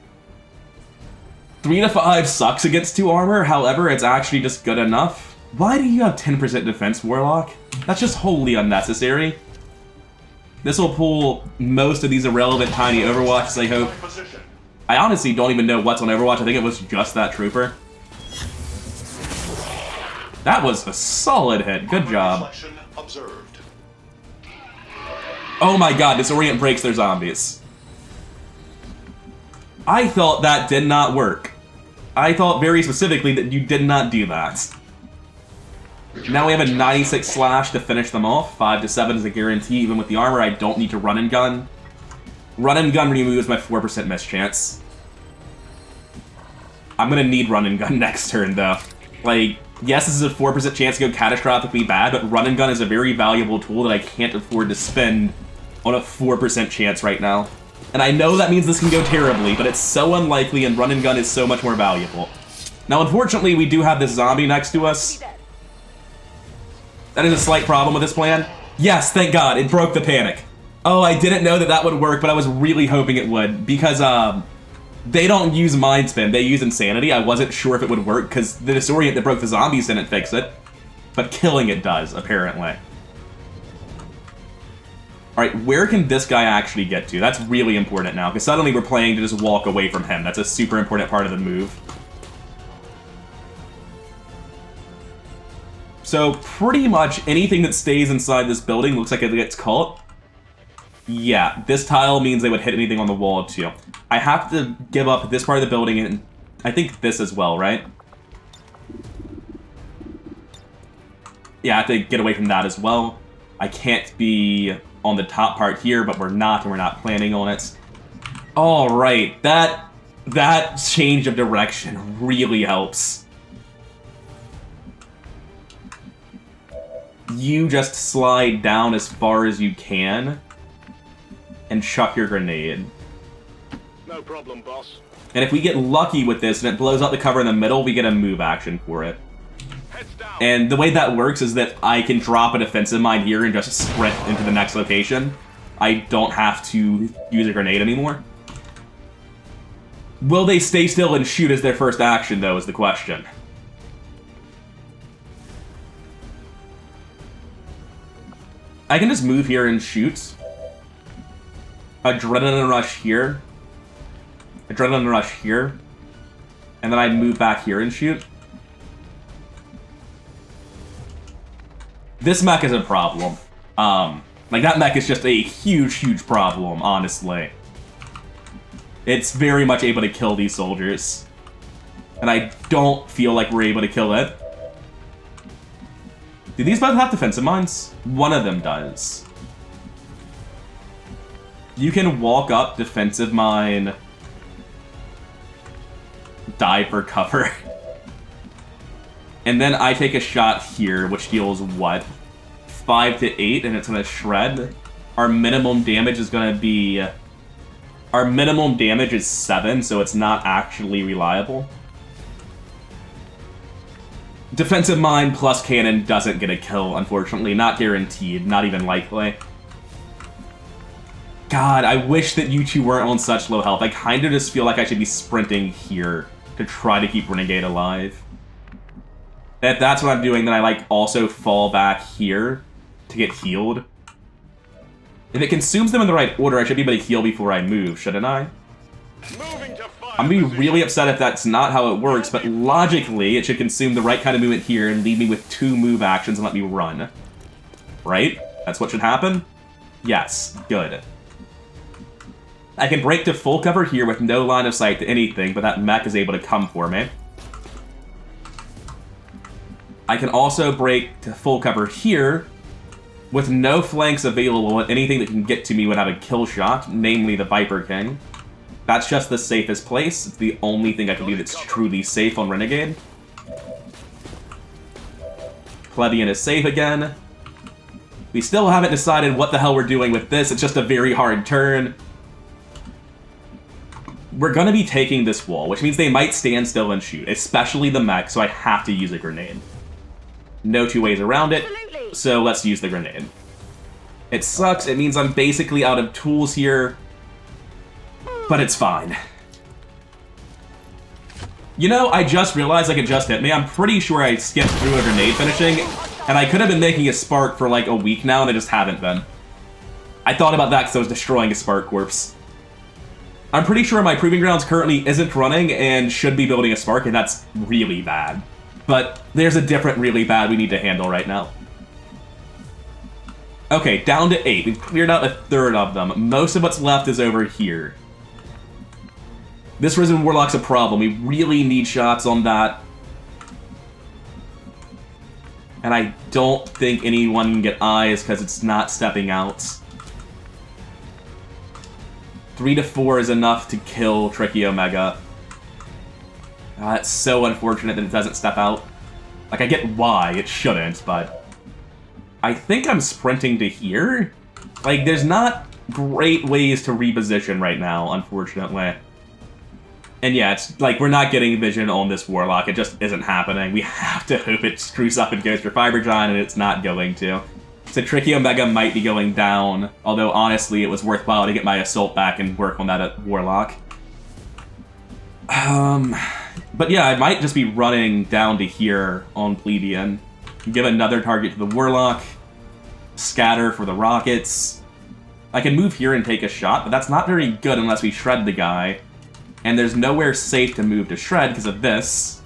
3 to 5 sucks against 2 armor, however, it's actually just good enough. Why do you have 10% defense, Warlock? That's just wholly unnecessary. This will pull most of these irrelevant tiny Overwatches, I hope. I honestly don't even know what's on Overwatch. I think it was just that trooper. That was a solid hit. Good job. Oh my god, Disorient breaks their zombies. I thought that did not work. I thought very specifically that you did not do that. Now we have a 96 slash to finish them off. 5 to 7 is a guarantee. Even with the armor, I don't need to run and gun. Run and gun removes my 4% miss chance. I'm gonna need run and gun next turn, though. Like, yes, this is a 4% chance to go catastrophically bad, but run and gun is a very valuable tool that I can't afford to spend on a 4% chance right now. And I know that means this can go terribly, but it's so unlikely, and run and gun is so much more valuable. Now, unfortunately, we do have this zombie next to us. That is a slight problem with this plan. Yes, thank God, it broke the panic. Oh, I didn't know that that would work, but I was really hoping it would, because they don't use Mind Spin, they use Insanity. I wasn't sure if it would work, because the Disorient that broke the zombies didn't fix it. But killing it does, apparently. Alright, where can this guy actually get to? That's really important now, because suddenly we're playing to just walk away from him. That's a super important part of the move. So, pretty much anything that stays inside this building looks like it gets caught. Yeah, this tile means they would hit anything on the wall, too. I have to give up this part of the building, and I think this as well, right? Yeah, I have to get away from that as well. I can't be on the top part here, but we're not, and we're not planning on it. Alright, that change of direction really helps. You just slide down as far as you can and chuck your grenade. No problem, boss. And if we get lucky with this and it blows up the cover in the middle, we get a move action for it. Heads down. And the way that works is that I can drop a defensive mine here and just sprint into the next location. I don't have to use a grenade anymore. Will they stay still and shoot as their first action, though, is the question. I can just move here and shoot. Adrenaline Rush here. Adrenaline Rush here. And then I move back here and shoot. This mech is a problem. Like, that mech is just a huge, huge problem, honestly. It's very much able to kill these soldiers. And I don't feel like we're able to kill it. Do these both have defensive mines? One of them does. You can walk up, defensive mine, dive for cover. And then I take a shot here, which deals what? 5 to 8, and it's gonna shred. Our minimum damage is gonna be... Our minimum damage is 7, so it's not actually reliable. Defensive mine plus cannon doesn't get a kill, unfortunately. Not guaranteed, not even likely. God, I wish that you two weren't on such low health. I kind of just feel like I should be sprinting here to try to keep Renegade alive. If that's what I'm doing, then I, like, also fall back here to get healed. If it consumes them in the right order, I should be able to heal before I move, shouldn't I? Moving to fire I'm gonna be position. really upset if that's not how it works, but logically, it should consume the right kind of movement here and leave me with 2 move actions and let me run. Right? That's what should happen? Yes. Good. I can break to full cover here with no line of sight to anything, but that mech is able to come for me. I can also break to full cover here with no flanks available and anything that can get to me without a kill shot, namely the Viper King. That's just the safest place. It's the only thing I can do that's truly safe on Renegade. Plebeian is safe again. We still haven't decided what the hell we're doing with this. It's just a very hard turn. We're gonna be taking this wall, which means they might stand still and shoot, especially the mech, so I have to use a grenade. No two ways around it, so let's use the grenade. It sucks, it means I'm basically out of tools here, but it's fine. You know, I just realized like it just hit me. I'm pretty sure I skipped through a grenade finishing, and I could have been making a spark for like a week now, and I just haven't been. I thought about that because I was destroying a spark corpse. I'm pretty sure my Proving Grounds currently isn't running and should be building a spark, and that's really bad. But there's a different really bad we need to handle right now. Okay, down to 8. We've cleared out a third of them. Most of what's left is over here. This Risen Warlock's a problem. We really need shots on that. And I don't think anyone can get eyes because it's not stepping out. 3 to 4 is enough to kill Tricky Omega. It's so unfortunate that it doesn't step out. Like, I get why it shouldn't, but I think I'm sprinting to here. Like, there's not great ways to reposition right now, unfortunately. And yeah, it's like, we're not getting vision on this Warlock. It just isn't happening. We have to hope it screws up and goes for Fiber Giant, and it's not going to. So Tricky Omega might be going down, although honestly it was worthwhile to get my Assault back and work on that Warlock. But yeah, I might just be running down to here on Plebeian. Give another target to the Warlock. Scatter for the rockets. I can move here and take a shot, but that's not very good unless we shred the guy. And there's nowhere safe to move to shred because of this.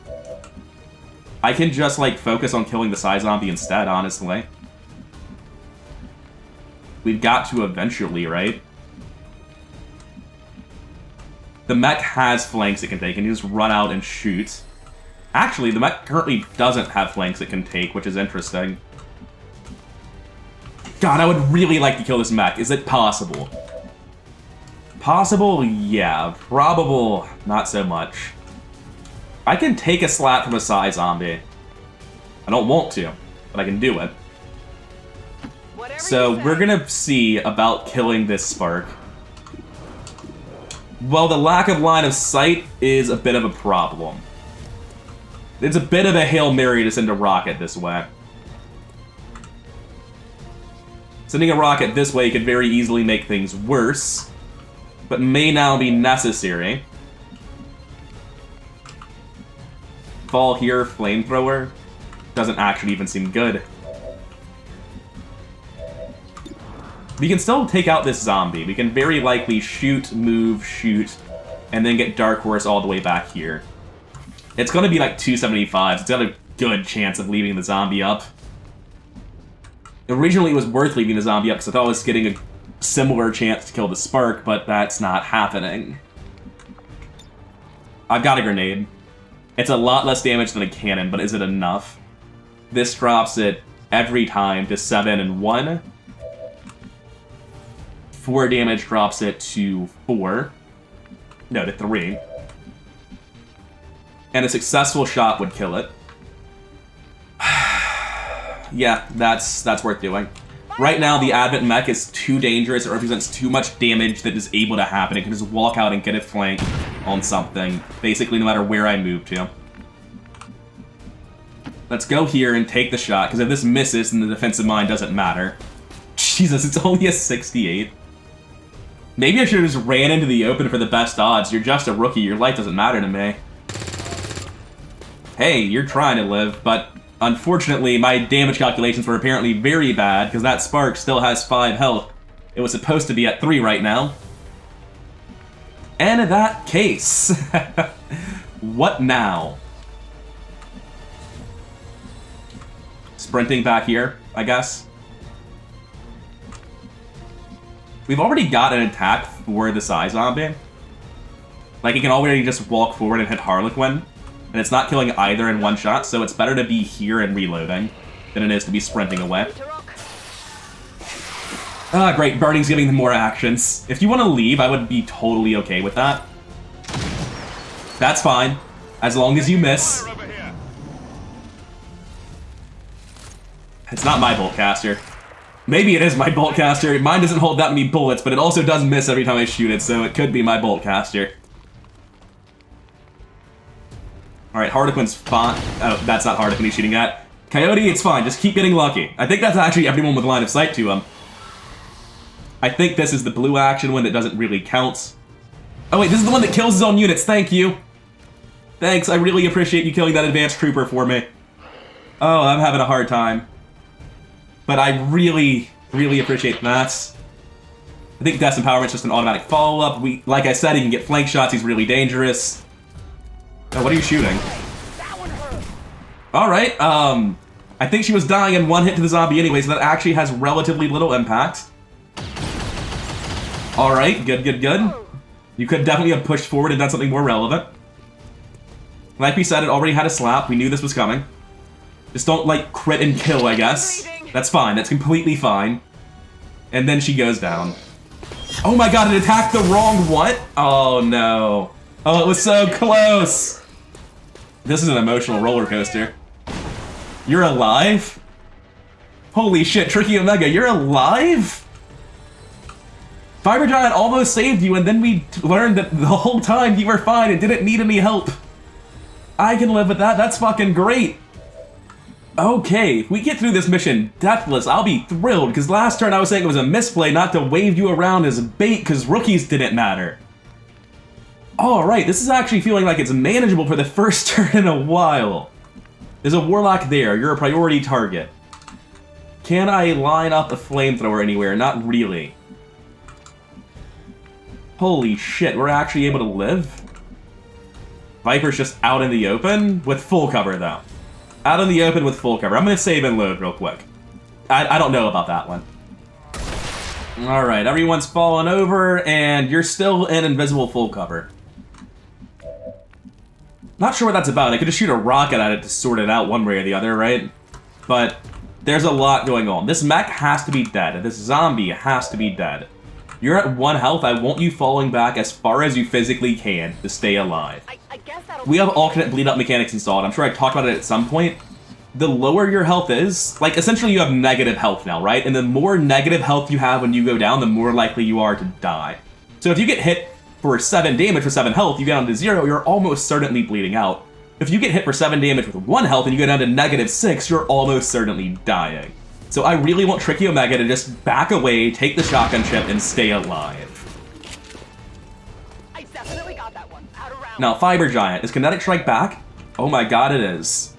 I can just, like, focus on killing the Psy Zombie instead, honestly. We've got to eventually, right? The mech has flanks it can take, and you just run out and shoot. Actually, the mech currently doesn't have flanks it can take, which is interesting. God, I would really like to kill this mech. Is it possible? Possible? Yeah. Probable? Not so much. I can take a slap from a Psy Zombie. I don't want to, but I can do it. So we're gonna see about killing this Spark. Well, the lack of line of sight is a bit of a problem. It's a bit of a Hail Mary to send a rocket this way. Sending a rocket this way could very easily make things worse, but may now be necessary. Fall here, Flamethrower. Doesn't actually even seem good. We can still take out this zombie. We can very likely shoot, move, shoot, and then get Dark Horse all the way back here. It's going to be like 275. It's got a good chance of leaving the zombie up. Originally, it was worth leaving the zombie up because I thought I was getting a similar chance to kill the Spark, but that's not happening. I've got a grenade. It's a lot less damage than a cannon, but is it enough? This drops it every time to 7 and 1. 4 damage drops it to 4. No, to 3. And a successful shot would kill it. Yeah, that's worth doing. Right now, the Advent Mech is too dangerous. It represents too much damage that is able to happen. It can just walk out and get a flank on something, basically no matter where I move to. Let's go here and take the shot, because if this misses, then the defensive mine doesn't matter. Jesus, it's only a 68. Maybe I should have just ran into the open for the best odds. You're just a rookie. Your life doesn't matter to me. Hey, you're trying to live, but unfortunately, my damage calculations were apparently very bad, because that Spark still has 5 health. It was supposed to be at 3 right now. And in that case, what now? Sprinting back here, I guess. We've already got an attack for the Psy Zombie. Like, he can already just walk forward and hit Harlequin, and it's not killing either in one shot, so it's better to be here and reloading than it is to be sprinting away. Ah, great. Burning's giving them more actions. If you want to leave, I would be totally okay with that. That's fine, as long as you miss. Fire over here. It's not my bolt caster. Maybe it is my bolt caster. Mine doesn't hold that many bullets, but it also does miss every time I shoot it, so it could be my bolt caster. Alright, Harlequin's fine. Oh, that's not Harlequin he's shooting at. Coyote, it's fine. Just keep getting lucky. I think that's actually everyone with line of sight to him. I think this is the blue action one that doesn't really count. Oh wait, this is the one that kills his own units. Thank you. Thanks, I really appreciate you killing that advanced trooper for me. Oh, I'm having a hard time. But I really, really appreciate that. I think Death's Empowerment's just an automatic follow-up. Like I said, he can get flank shots. He's really dangerous. Oh, what are you shooting? Alright, I think she was dying in one hit to the zombie anyway, so that actually has relatively little impact. Alright, good, good, good. You could definitely have pushed forward and done something more relevant. Like we said, it already had a slap. We knew this was coming. Just don't, like, crit and kill, I guess. That's fine. That's completely fine. And then she goes down. Oh my god, it attacked the wrong what? Oh no. Oh, it was so close. This is an emotional roller coaster. You're alive? Holy shit, Tricky Omega, you're alive? Fiber Giant almost saved you, and then we learned that the whole time you were fine and didn't need any help. I can live with that. That's fucking great. Okay, if we get through this mission deathless, I'll be thrilled, because last turn I was saying it was a misplay not to wave you around as bait because rookies didn't matter. Alright, this is actually feeling like it's manageable for the first turn in a while. There's a Warlock there. You're a priority target. Can I line up a flamethrower anywhere? Not really. Holy shit, we're actually able to live? Viper's just out in the open with full cover, though. Out in the open with full cover. I'm gonna save and load real quick. I don't know about that one. Alright, everyone's fallen over, and you're still in invisible full cover. Not sure what that's about. I could just shoot a rocket at it to sort it out one way or the other, right? But there's a lot going on. This mech has to be dead. This zombie has to be dead. You're at 1 health. I want you falling back as far as you physically can to stay alive. I guess that'll We have alternate bleed up mechanics installed. I'm sure I talked about it at some point. The lower your health is, like, essentially you have negative health now, right? And the more negative health you have when you go down, the more likely you are to die. So if you get hit for 7 damage with 7 health, you get down to 0, you're almost certainly bleeding out. If you get hit for 7 damage with 1 health and you go down to -6, you're almost certainly dying. So I really want Tricky Omega to just back away, take the shotgun chip, and stay alive. I definitely got that one. Out of round. Now, Fiber Giant, is Kinetic Strike back? Oh my god, it is.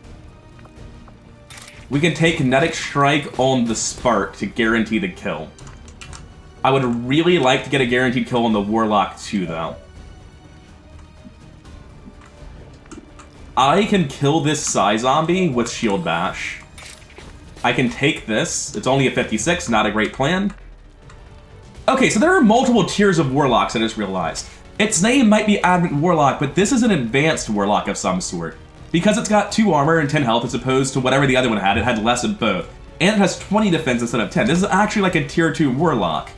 We can take Kinetic Strike on the Spark to guarantee the kill. I would really like to get a guaranteed kill on the Warlock too, though. I can kill this Psy Zombie with Shield Bash. I can take this. It's only a 56, not a great plan. Okay, so there are multiple tiers of Warlocks, I just realized. Its name might be Advent Warlock, but this is an advanced Warlock of some sort. Because it's got 2 armor and 10 health as opposed to whatever the other one had, it had less of both. And it has 20 defense instead of 10. This is actually like a tier 2 Warlock.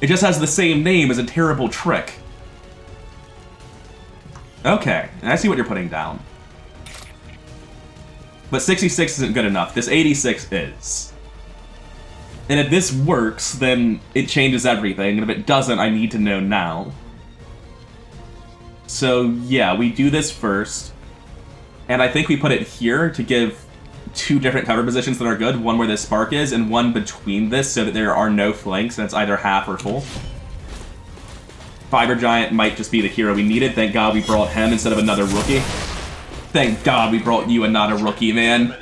It just has the same name as a terrible trick. Okay, I see what you're putting down. But 66 isn't good enough. This 86 is. And if this works, then it changes everything. And if it doesn't, I need to know now. So, yeah, we do this first. And I think we put it here to give 2 different cover positions that are good. One where this spark is, and one between this so that there are no flanks, and it's either half or full. Fiber Giant might just be the hero we needed. Thank God we brought him instead of another rookie. Thank God we brought you and not a rookie, man.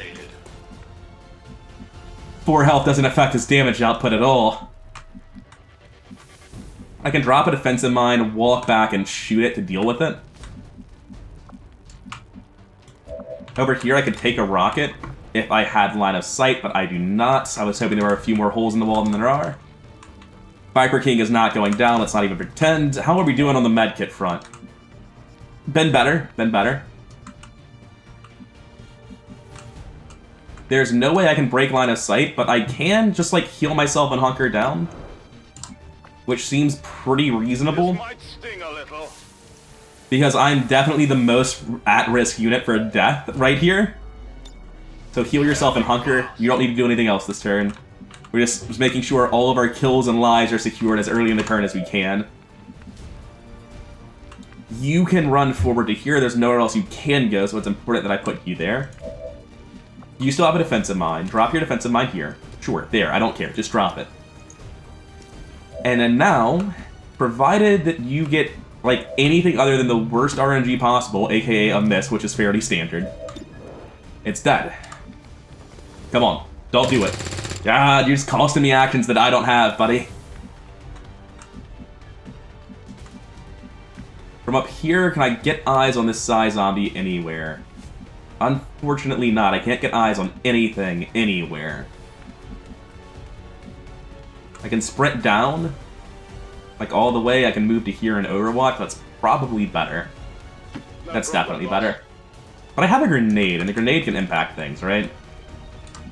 4 health doesn't affect his damage output at all. I can drop a defensive mine, walk back, and shoot it to deal with it. Over here, I could take a rocket if I had line of sight, but I do not. I was hoping there were a few more holes in the wall than there are. Viper King is not going down, let's not even pretend. How are we doing on the medkit front? Been better, been better. There's no way I can break line of sight, but I can just, like, heal myself and hunker down. Which seems pretty reasonable. This might sting a little. Because I'm definitely the most at-risk unit for death right here. So heal yourself and hunker. You don't need to do anything else this turn. We're just making sure all of our kills and lives are secured as early in the turn as we can. You can run forward to here. There's nowhere else you can go, so it's important that I put you there. You still have a defensive mine. Drop your defensive mine here. Sure, there. I don't care. Just drop it. And then now, provided that you get, like, anything other than the worst RNG possible, aka a miss, which is fairly standard, it's dead. Come on. Don't do it. God, you're just costing me actions that I don't have, buddy. From up here, can I get eyes on this Psy zombie anywhere? Unfortunately not. I can't get eyes on anything, anywhere. I can sprint down, like all the way. I can move to here in Overwatch. That's probably better. That's definitely better. But I have a grenade, and the grenade can impact things, right?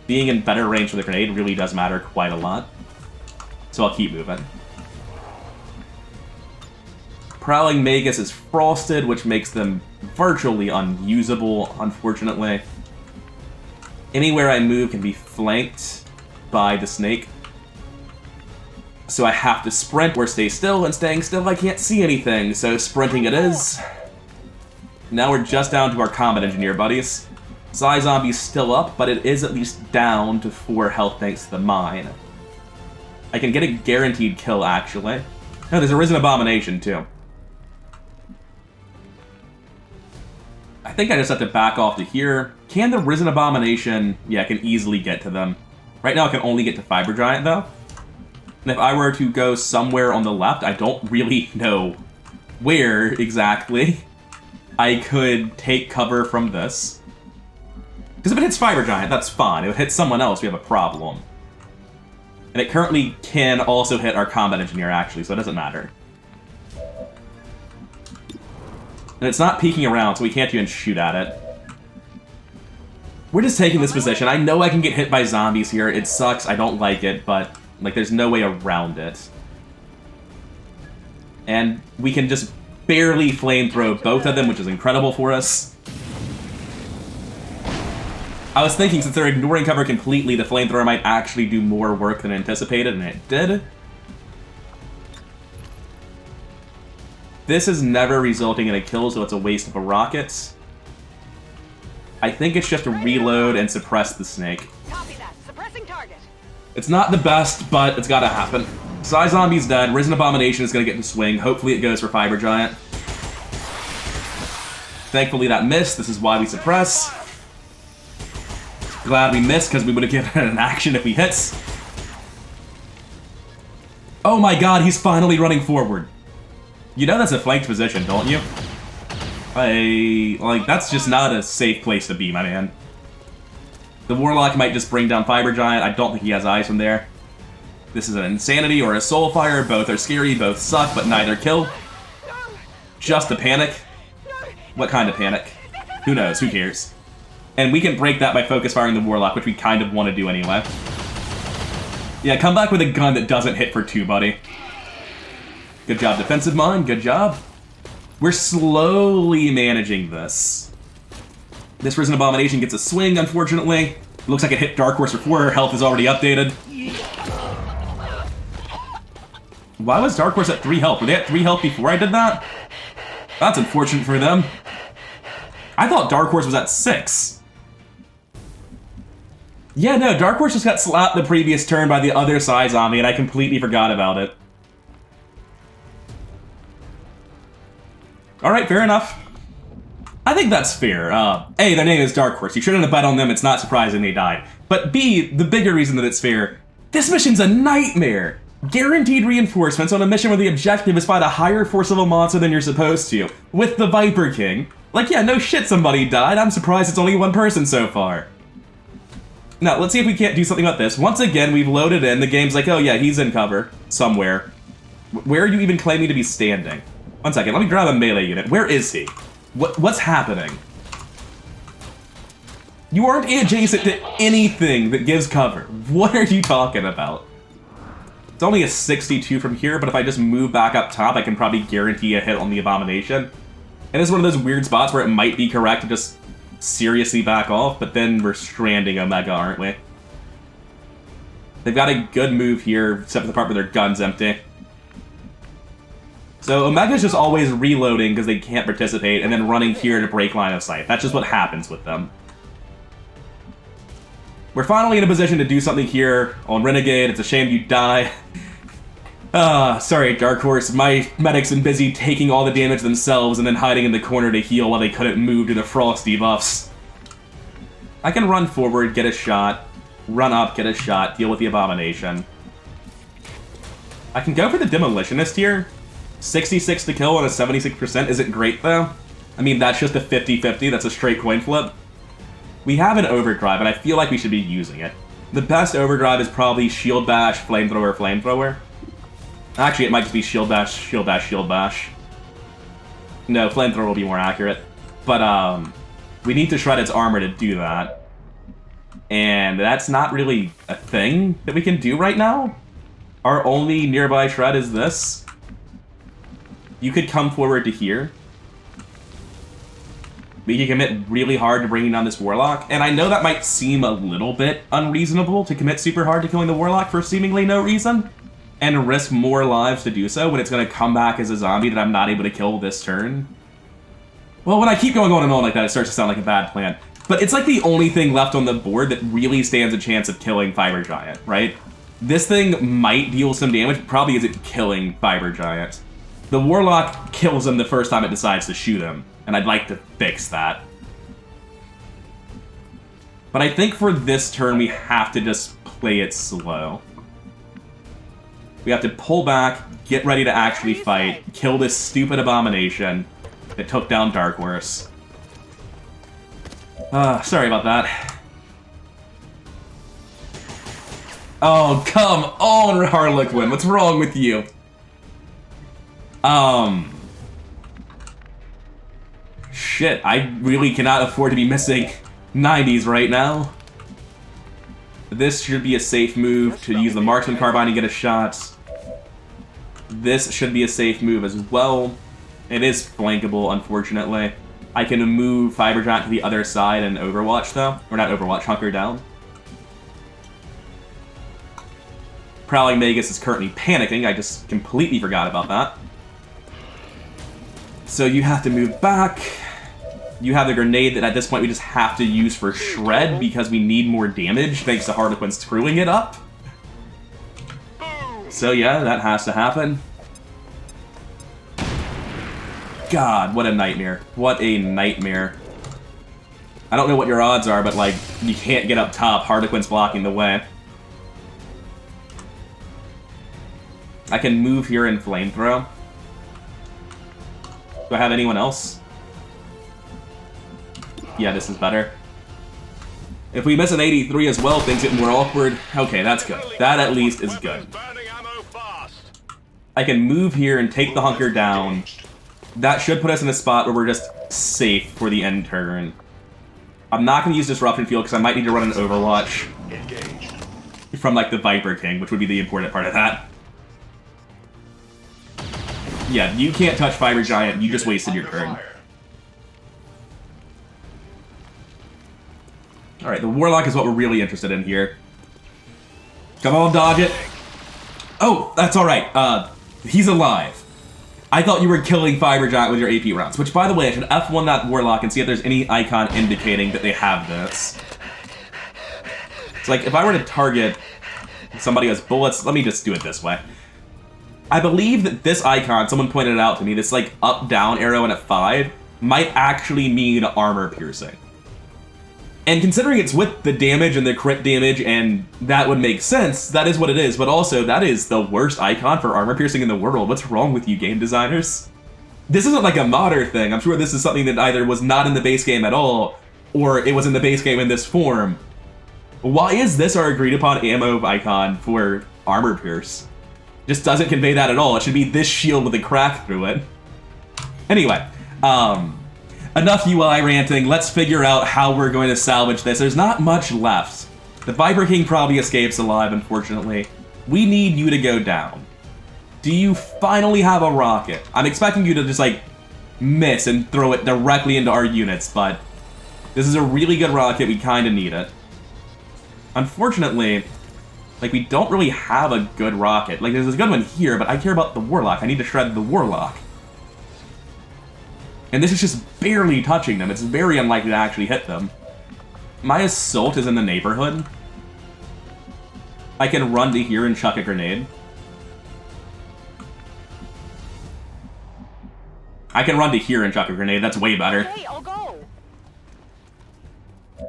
Being in better range for the grenade really does matter quite a lot. So I'll keep moving. Prowling Magus is frosted, which makes them virtually unusable, unfortunately. Anywhere I move can be flanked by the snake. So I have to sprint or stay still, and staying still I can't see anything, so sprinting it is. Now we're just down to our combat engineer buddies. Psy Zombie's still up, but it is at least down to 4 health thanks to the mine. I can get a guaranteed kill, actually. No, there's a Risen Abomination, too. I think I just have to back off to here. Can the Risen Abomination... Yeah, I can easily get to them. Right now I can only get to Fiber Giant, though. And if I were to go somewhere on the left, I don't really know where exactly I could take cover from this. Because if it hits Fiber Giant, that's fine. If it hits someone else, we have a problem. And it currently can also hit our Combat Engineer, actually, so it doesn't matter. And it's not peeking around, so we can't even shoot at it. We're just taking this position. I know I can get hit by zombies here. It sucks. I don't like it, but, like, there's no way around it. And we can just barely flamethrow both of them, which is incredible for us. I was thinking, since they're ignoring cover completely, the flamethrower might actually do more work than anticipated, and it did. This is never resulting in a kill, so it's a waste of a rocket. I think it's just to reload and suppress the snake. Copy that. Suppressing target. It's not the best, but it's gotta happen. Psy Zombie's dead. Risen Abomination is gonna get in swing. Hopefully it goes for Fiber Giant. Thankfully that missed. This is why we suppress. Glad we missed, because we would have given it an action if he hits. Oh my god, he's finally running forward. You know that's a flanked position, don't you? Like, that's just not a safe place to be, my man. The Warlock might just bring down Fiber Giant. I don't think he has eyes from there. This is an Insanity or a Soulfire. Both are scary, both suck, but neither kill. Just a panic. What kind of panic? Who knows? Who cares? And we can break that by focus firing the Warlock, which we kind of want to do anyway. Yeah, come back with a gun that doesn't hit for 2, buddy. Good job, defensive mine. Good job. We're slowly managing this. This Risen Abomination gets a swing, unfortunately. Looks like it hit Dark Horse for 4. Her health is already updated. Why was Dark Horse at 3 health? Were they at 3 health before I did that? That's unfortunate for them. I thought Dark Horse was at 6. Yeah, no, Dark Horse just got slapped the previous turn by the other Psy Zombie, and I completely forgot about it. Alright, fair enough. I think that's fair. A, their name is Dark Horse. You shouldn't have bet on them. It's not surprising they died. But B, the bigger reason that it's fair, this mission's a nightmare. Guaranteed reinforcements on a mission where the objective is fight a higher force of a monster than you're supposed to, with the Viper King. Like, yeah, no shit somebody died. I'm surprised it's only 1 person so far. Now, let's see if we can't do something about this. Once again, we've loaded in. The game's like, oh yeah, he's in cover somewhere. Where are you even claiming to be standing? One second, let me grab a melee unit. Where is he? What's happening? You aren't adjacent to anything that gives cover. What are you talking about? It's only a 62 from here, but if I just move back up top, I can probably guarantee a hit on the Abomination. And it's one of those weird spots where it might be correct to just seriously back off, but then we're stranding Omega, aren't we? They've got a good move here, except for the part where their gun's empty. So Omega's just always reloading because they can't participate, and then running here to break line of sight. That's just what happens with them. We're finally in a position to do something here on Renegade. It's a shame you die. Sorry, Dark Horse. My medic's been busy taking all the damage themselves and then hiding in the corner to heal while they couldn't move to the Frost debuffs. I can run forward, get a shot, run up, get a shot, deal with the Abomination. I can go for the Demolitionist here. 66 to kill on a 76% isn't great, though. I mean, that's just a 50-50. That's a straight coin flip. We have an Overdrive, and I feel like we should be using it. The best Overdrive is probably Shield Bash, Flamethrower, Flamethrower. Actually, it might just be Shield Bash, Shield Bash, Shield Bash. No, Flamethrower will be more accurate. But, we need to shred its armor to do that. And that's not really a thing that we can do right now. Our only nearby shred is this. You could come forward to here. We can commit really hard to bringing down this Warlock, and I know that might seem a little bit unreasonable to commit super hard to killing the Warlock for seemingly no reason, and risk more lives to do so when it's going to come back as a zombie that I'm not able to kill this turn. Well, when I keep going on and on like that, it starts to sound like a bad plan. But it's like the only thing left on the board that really stands a chance of killing Fiber Giant, right? This thing might deal some damage, probably isn't killing Fiber Giant. The Warlock kills him the first time it decides to shoot him, and I'd like to fix that. But I think for this turn, we have to just play it slow. We have to pull back, get ready to actually fight, kill this stupid Abomination that took down Dark Horse. Sorry about that. Oh, come on, Harlequin, what's wrong with you? Shit, I really cannot afford to be missing 90s right now. This should be a safe move to use the Marksman Carbine and get a shot. This should be a safe move as well. It is flankable, unfortunately. I can move Fiber Giant to the other side and Overwatch, though. Or not Overwatch, Hunker down. Prowling Magus is currently panicking. I just completely forgot about that. So you have to move back. You have the grenade that at this point we just have to use for Shred because we need more damage thanks to Harlequin screwing it up. So yeah, that has to happen. God, what a nightmare. What a nightmare. I don't know what your odds are, but like, you can't get up top. Harlequin's blocking the way. I can move here and Flamethrow. Do I have anyone else? Yeah, this is better. If we miss an 83 as well, things get more awkward. Okay, that's good. That at least is good. I can move here and take the Hunker down. That should put us in a spot where we're just safe for the end turn. I'm not going to use Disruption Field because I might need to run an Overwatch from like the Viper King, which would be the important part of that. Yeah, you can't touch Fiber Giant, you just wasted your turn. Alright, the Warlock is what we're really interested in here. Come on, dodge it. Oh, that's alright. He's alive. I thought you were killing Fiber Giant with your AP rounds, which, by the way, I should F1 that Warlock and see if there's any icon indicating that they have this. It's like, if I were to target somebody who has bullets, let me just do it this way. I believe that this icon, someone pointed it out to me, this like up-down arrow and a 5, might actually mean armor piercing. And considering it's with the damage and the crit damage, and that would make sense, that is what it is, but also, that is the worst icon for armor piercing in the world. What's wrong with you, game designers? This isn't like a modder thing. I'm sure this is something that either was not in the base game at all, or it was in the base game in this form. Why is this our agreed upon ammo icon for armor pierce? Just doesn't convey that at all. It should be this shield with a crack through it. Anyway, enough UI ranting. Let's figure out how we're going to salvage this. There's not much left. The Viper King probably escapes alive, unfortunately. We need you to go down. Do you finally have a rocket? I'm expecting you to just, like, miss and throw it directly into our units, but this is a really good rocket. We kind of need it. Unfortunately, like, we don't really have a good rocket. Like, there's a good one here, but I care about the Warlock. I need to shred the Warlock. And this is just barely touching them. It's very unlikely to actually hit them. My assault is in the neighborhood. I can run to here and chuck a grenade. I can run to here and chuck a grenade. That's way better. Hey, I'll go. You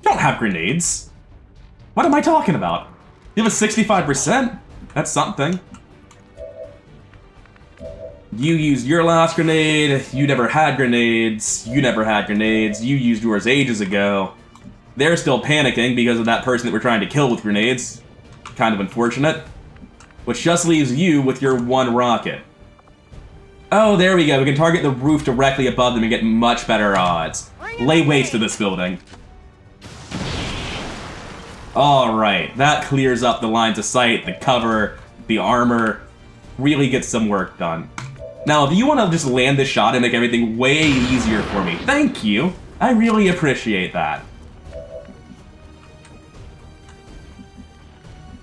don't have grenades. What am I talking about? You have a 65%? That's something. You used your last grenade. You never had grenades. You never had grenades. You used yours ages ago. They're still panicking because of that person that we're trying to kill with grenades. Kind of unfortunate. Which just leaves you with your one rocket. Oh, there we go. We can target the roof directly above them and get much better odds. Lay waste to this building. Alright, that clears up the lines of sight, the cover, the armor. Really gets some work done. Now, if you want to just land this shot and make everything way easier for me, thank you. I really appreciate that.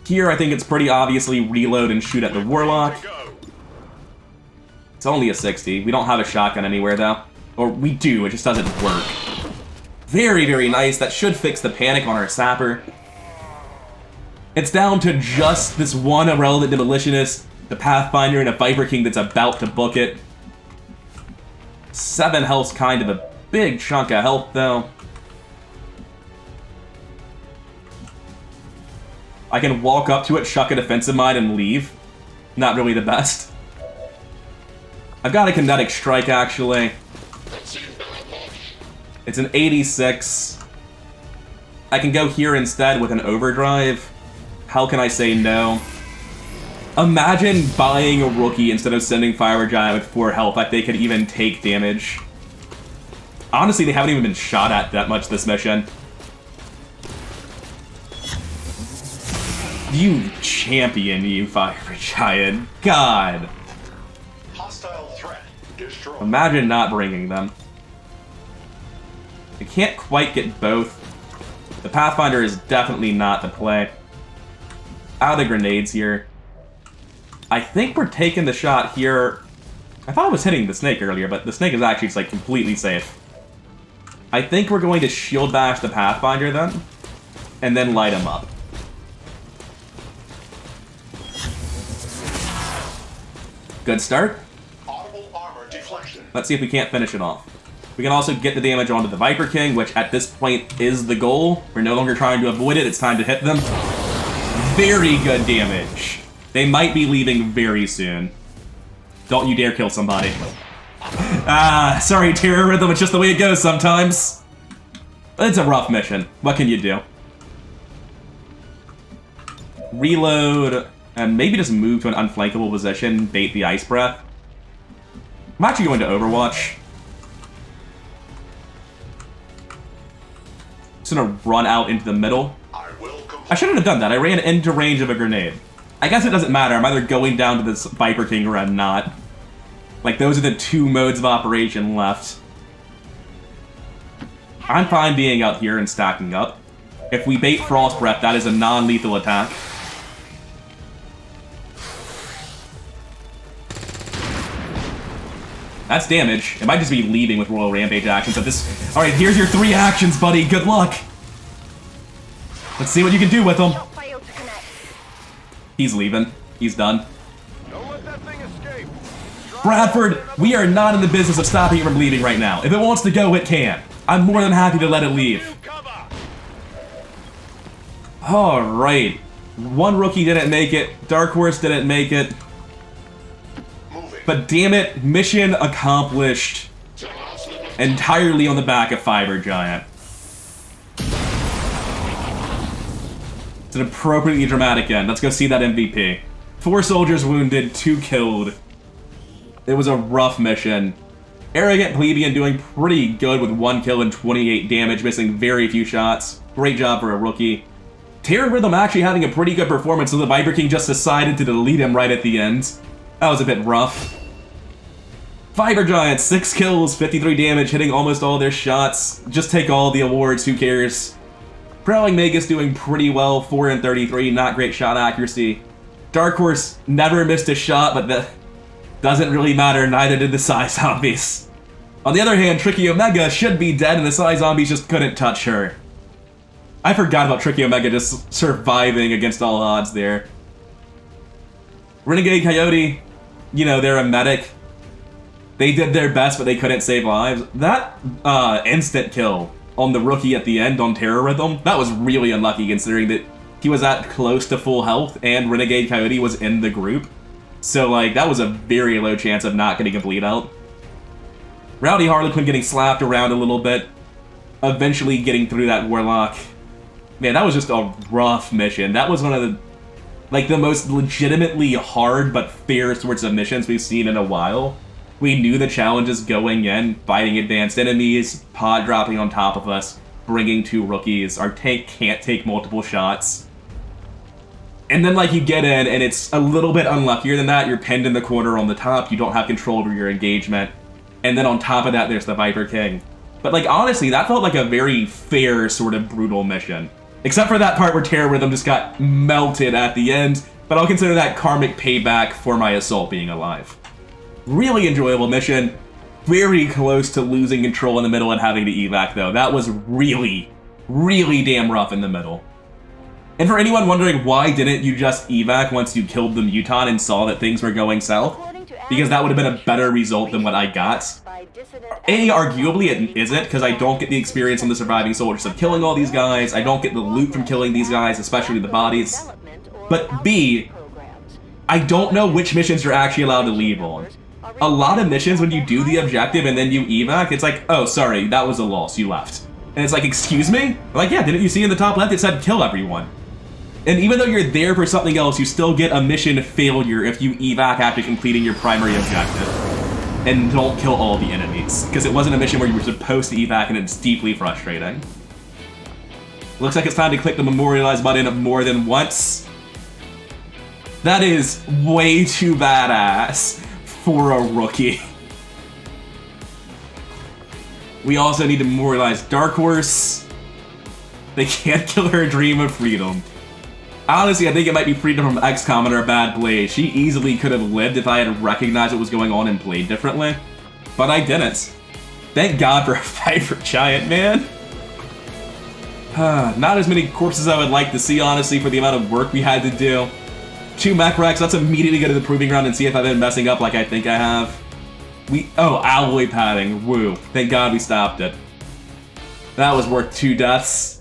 Here, I think it's pretty obviously reload and shoot at the Warlock. It's only a 60. We don't have a shotgun anywhere, though. Or we do, it just doesn't work. Very, very nice. That should fix the panic on our sapper. It's down to just this one irrelevant demolitionist, the Pathfinder, and a Viper King that's about to book it. 7 health's kind of a big chunk of health, though. I can walk up to it, chuck a defensive mine, and leave. Not really the best. I've got a kinetic strike, actually. It's an 86. I can go here instead with an overdrive. How can I say no? Imagine buying a rookie instead of sending Fire Giant with 4 health, like they could even take damage. Honestly, they haven't even been shot at that much this mission. You champion, you Fire Giant. God. Hostile threat destroyed. Imagine not bringing them. I can't quite get both. The Pathfinder is definitely not the play. Out of grenades here. I think we're taking the shot here. I thought I was hitting the snake earlier, but the snake is actually like completely safe. I think we're going to shield bash the Pathfinder then, and then light him up. Good start. Audible armor deflection. Let's see if we can't finish it off. We can also get the damage onto the Viper King, which at this point is the goal. We're no longer trying to avoid it, it's time to hit them. Very good damage. They might be leaving very soon. Don't you dare kill somebody. Sorry, Terror Rhythm, it's just the way it goes sometimes. It's a rough mission. What can you do? Reload, and maybe just move to an unflankable position, bait the Ice Breath. I'm actually going to Overwatch. Just gonna run out into the middle. I shouldn't have done that. I ran into range of a grenade. I guess it doesn't matter. I'm either going down to this Viper King or I'm not. Like, those are the 2 modes of operation left. I'm fine being out here and stacking up. If we bait Frost Breath, that is a non-lethal attack. That's damage. It might just be leaving with Royal Rampage actions at this. Alright, here's your 3 actions, buddy. Good luck. Let's see what you can do with them. He's leaving. He's done. Don't let that thing escape. Bradford, we are not in the business of stopping it from leaving right now. If it wants to go, it can. I'm more than happy to let it leave. Alright. 1 rookie didn't make it. Dark Horse didn't make it. But damn it, mission accomplished. Entirely on the back of Fiber Giant. It's an appropriately dramatic end. Let's go see that MVP. 4 soldiers wounded, 2 killed. It was a rough mission. Arrogant Plebeian doing pretty good with 1 kill and 28 damage, missing very few shots. Great job for a rookie. Terran Rhythm actually having a pretty good performance, so the Viper King just decided to delete him right at the end. That was a bit rough. Fiber Giants, 6 kills, 53 damage, hitting almost all their shots. Just take all the awards, who cares? Prowling Magus doing pretty well, 4 and 33, not great shot accuracy. Dark Horse never missed a shot, but that doesn't really matter, neither did the Psy Zombies. On the other hand, Tricky Omega should be dead and the Psy Zombies just couldn't touch her. I forgot about Tricky Omega just surviving against all odds there. Renegade Coyote, you know, they're a medic. They did their best, but they couldn't save lives. That instant kill on the rookie at the end on Terror Rhythm, that was really unlucky considering that he was at close to full health and Renegade Coyote was in the group. So, like, that was a very low chance of not getting a bleed out. Rowdy Harlequin getting slapped around a little bit, eventually getting through that Warlock. Man, that was just a rough mission. That was one of the, like, the most legitimately hard but fair sorts of missions we've seen in a while. We knew the challenges going in, fighting advanced enemies, pod dropping on top of us, bringing 2 rookies, our tank can't take multiple shots. And then, like, you get in, and it's a little bit unluckier than that. You're pinned in the corner on the top, you don't have control over your engagement. And then on top of that, there's the Viper King. But, like, honestly, that felt like a very fair, sort of brutal mission. Except for that part where Terror Rhythm just got melted at the end, but I'll consider that karmic payback for my assault being alive. Really enjoyable mission. Very close to losing control in the middle and having to evac, though. That was really, really damn rough in the middle. And for anyone wondering why didn't you just evac once you killed the Muton and saw that things were going south? Because that would have been a better result than what I got. A, arguably it isn't, because I don't get the experience on the surviving soldiers of killing all these guys, I don't get the loot from killing these guys, especially the bodies. But B, I don't know which missions you're actually allowed to leave on. A lot of missions, when you do the objective and then you evac, it's like, oh, sorry, that was a loss, you left. And it's like, excuse me? Like, yeah, didn't you see in the top left it said kill everyone? And even though you're there for something else, you still get a mission failure if you evac after completing your primary objective. And don't kill all the enemies, because it wasn't a mission where you were supposed to evac and it's deeply frustrating. Looks like it's time to click the memorialize button more than once. That is way too badass for a rookie. We also need to memorialize Dark Horse. They can't kill her dream of freedom. Honestly, I think it might be freedom from XCOM and her bad blade. She easily could have lived if I had recognized what was going on and played differently. But I didn't. Thank God for a Viper Giant, man. Not as many corpses I would like to see, honestly, for the amount of work we had to do. 2 mech wrecks, let's immediately go to the proving ground and see if I've been messing up like I think I have. Oh, alloy padding, woo. Thank God we stopped it. That was worth 2 deaths.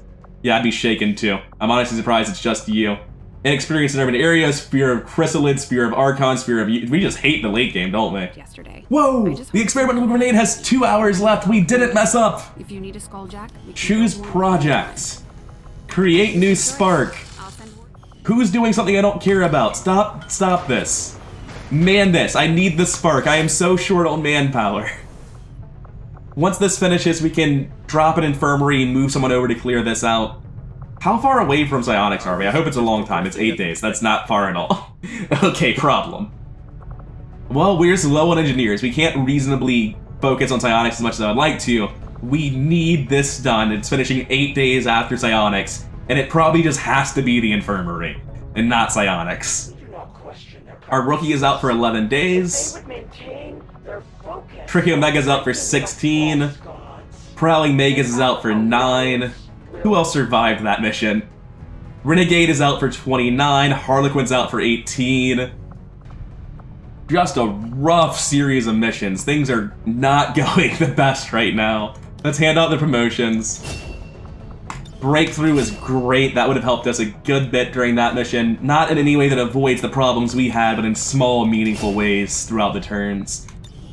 Yeah, I'd be shaken too. I'm honestly surprised it's just you. Inexperience in urban areas, fear of chrysalids, fear of archons, fear of... We just hate the late game, don't we? Yesterday. Whoa! The experimental grenade has 2 hours left. We didn't mess up. If you need a skulljack, Choose project. Create new spark. Who's doing something I don't care about? Stop this. Man this. I need the spark. I am so short on manpower. Once this finishes, we can drop an infirmary and move someone over to clear this out. How far away from psionics are we? I hope it's a long time. It's 8 days. That's not far at all. Okay, problem. Well, we're low on engineers. We can't reasonably focus on psionics as much as I would like to. We need this done. It's finishing 8 days after psionics, and it probably just has to be the infirmary, and not psionics. Our rookie is out for 11 days. Tricky Omega's out for 16. Prowling Magus is out for 9. Who else survived that mission? Renegade is out for 29. Harlequin's out for 18. Just a rough series of missions. Things are not going the best right now. Let's hand out the promotions. Breakthrough is great. That would have helped us a good bit during that mission. Not in any way that avoids the problems we had, but in small, meaningful ways throughout the turns.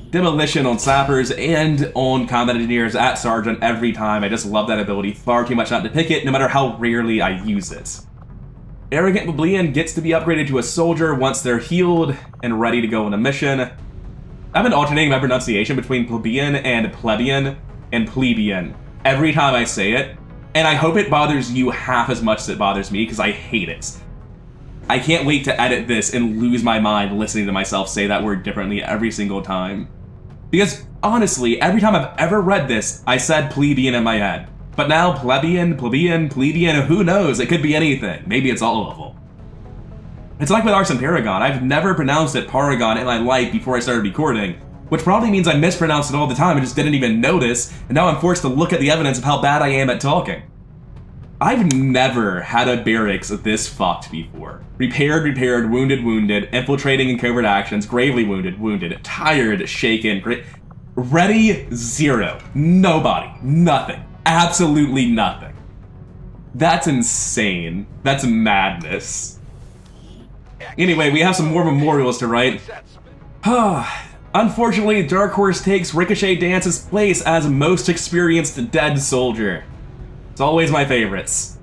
Demolition on sappers and on combat engineers at sergeant every time. I just love that ability far too much not to pick it, no matter how rarely I use it. Arrogant Plebeian gets to be upgraded to a soldier once they're healed and ready to go on a mission. I've been alternating my pronunciation between plebeian and plebeian every time I say it, and I hope it bothers you half as much as it bothers me, because I hate it. I can't wait to edit this and lose my mind listening to myself say that word differently every single time. Because, honestly, every time I've ever read this, I said plebeian in my head. But now, plebeian, who knows? It could be anything. Maybe it's all of them. It's like with Arson Paragon. I've never pronounced it Paragon in my life before I started recording, which probably means I mispronounced it all the time and just didn't even notice, and now I'm forced to look at the evidence of how bad I am at talking. I've never had a barracks this fucked before. Repaired, wounded, infiltrating in covert actions, gravely wounded, tired, shaken, ready, 0. Nobody. Nothing. Absolutely nothing. That's insane. That's madness. Anyway, we have some more memorials to write. Unfortunately, Dark Horse takes Ricochet Dance's place as most experienced dead soldier. It's always my favorites.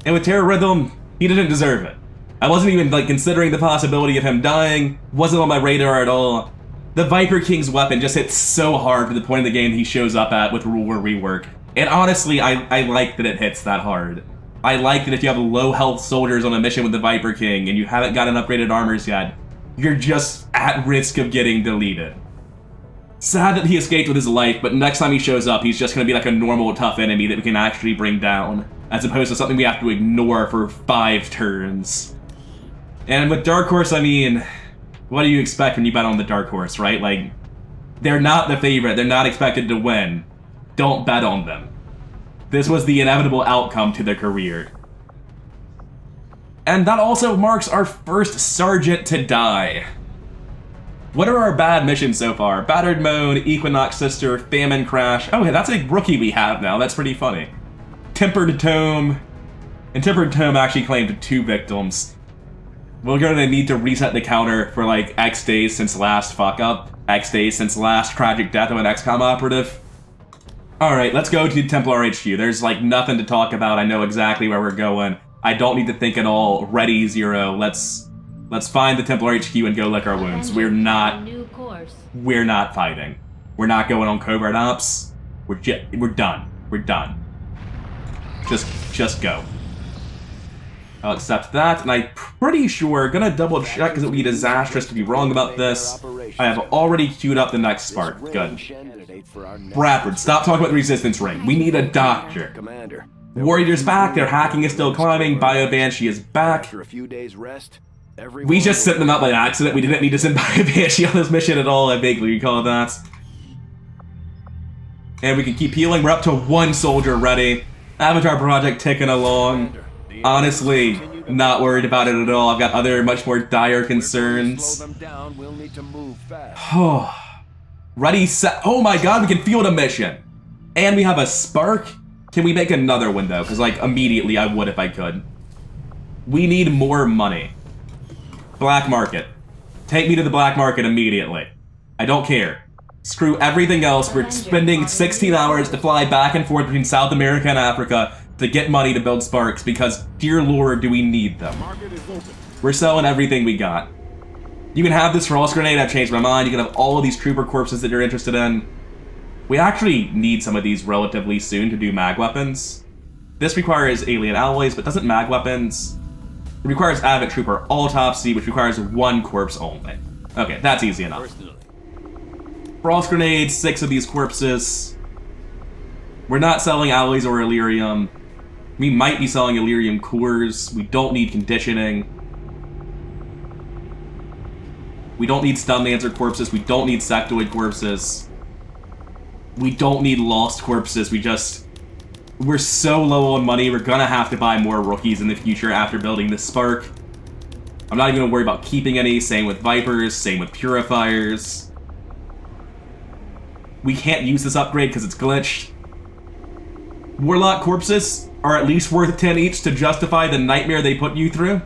And with Terror Rhythm, he didn't deserve it. I wasn't even considering the possibility of him dying, wasn't on my radar at all. The Viper King's weapon just hits so hard to the point of the game he shows up at with Rule War Rework. And honestly, I like that it hits that hard. I like that if you have low health soldiers on a mission with the Viper King and you haven't gotten upgraded armors yet, you're just at risk of getting deleted. Sad that he escaped with his life, but next time he shows up, he's just going to be like a normal tough enemy that we can actually bring down, as opposed to something we have to ignore for 5 turns. And with Dark Horse, I mean, what do you expect when you bet on the Dark Horse, right? Like, they're not the favorite, they're not expected to win. Don't bet on them. This was the inevitable outcome to their career. And that also marks our first Sergeant to die. What are our bad missions so far? Battered Moan, Equinox Sister, Famine Crash. Oh, hey, that's a rookie we have now. That's pretty funny. Tempered Tome. And Tempered Tome actually claimed 2 victims. We're gonna need to reset the counter for like X days since last fuck up. X days since last tragic death of an XCOM operative. Alright, let's go to Templar HQ. There's like nothing to talk about. I know exactly where we're going. I don't need to think at all. Ready, 0. Let's find the Templar HQ and go lick our wounds. We're not fighting. We're not going on covert ops. We're done. We're done. Just go. I'll accept that, and I'm pretty sure, gonna double check because it would be disastrous to be wrong about this. I have already queued up the next spark. Good. Bradford, stop talking about the resistance ring. We need a doctor. Warrior's back, their hacking is still climbing, Bio Banshee is back. We just sent them out by accident, we didn't need to send Bio Banshee on this mission at all, I vaguely recall that. And we can keep healing, we're up to 1 soldier ready. Avatar project ticking along. Honestly, not worried about it at all. I've got other much more dire concerns. Ready, set. Oh my god, we can field a mission. And we have a spark. Can we make another one though? Because like immediately I would if I could. We need more money. Black market. Take me to the black market immediately. I don't care. Screw everything else. We're spending 16 hours to fly back and forth between South America and Africa to get money to build sparks because, dear lord, do we need them. We're selling everything we got. You can have this Frost Grenade, I've changed my mind. You can have all of these trooper corpses that you're interested in. We actually need some of these relatively soon to do mag weapons. This requires alien alloys, but doesn't mag weapons. It requires Advent Trooper Autopsy, which requires 1 corpse only. Okay, that's easy enough. Frost Grenades, 6 of these corpses. We're not selling alloys or Illyrium. We might be selling Illyrium cores. We don't need conditioning. We don't need Stun Lancer corpses. We don't need Sectoid corpses. We don't need Lost corpses. We're so low on money, we're gonna have to buy more rookies in the future after building this spark. I'm not even gonna worry about keeping any. Same with Vipers, same with Purifiers. We can't use this upgrade because it's glitched. Warlock corpses are at least worth 10 each to justify the nightmare they put you through.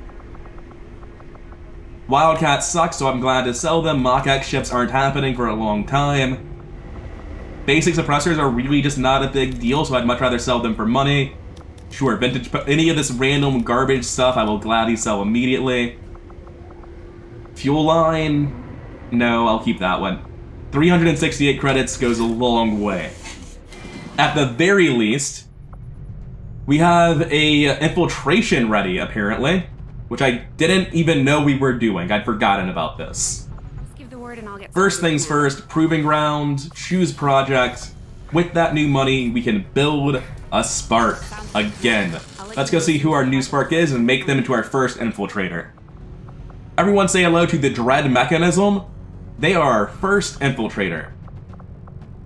Wildcats suck, so I'm glad to sell them. Mach-X ships aren't happening for a long time. Basic suppressors are really just not a big deal, so I'd much rather sell them for money. Sure, vintage, any of this random garbage stuff I will gladly sell immediately. Fuel line, no, I'll keep that one. 368 credits goes a long way. At the very least, we have a infiltration ready, apparently, which I didn't even know we were doing. I'd forgotten about this. Just give the word and I'll get First things first, proving ground, choose project. With that new money, we can build a spark again. Let's go see who our new spark is and make them into our first infiltrator. Everyone say hello to the Dread Mechanism. They are our first infiltrator.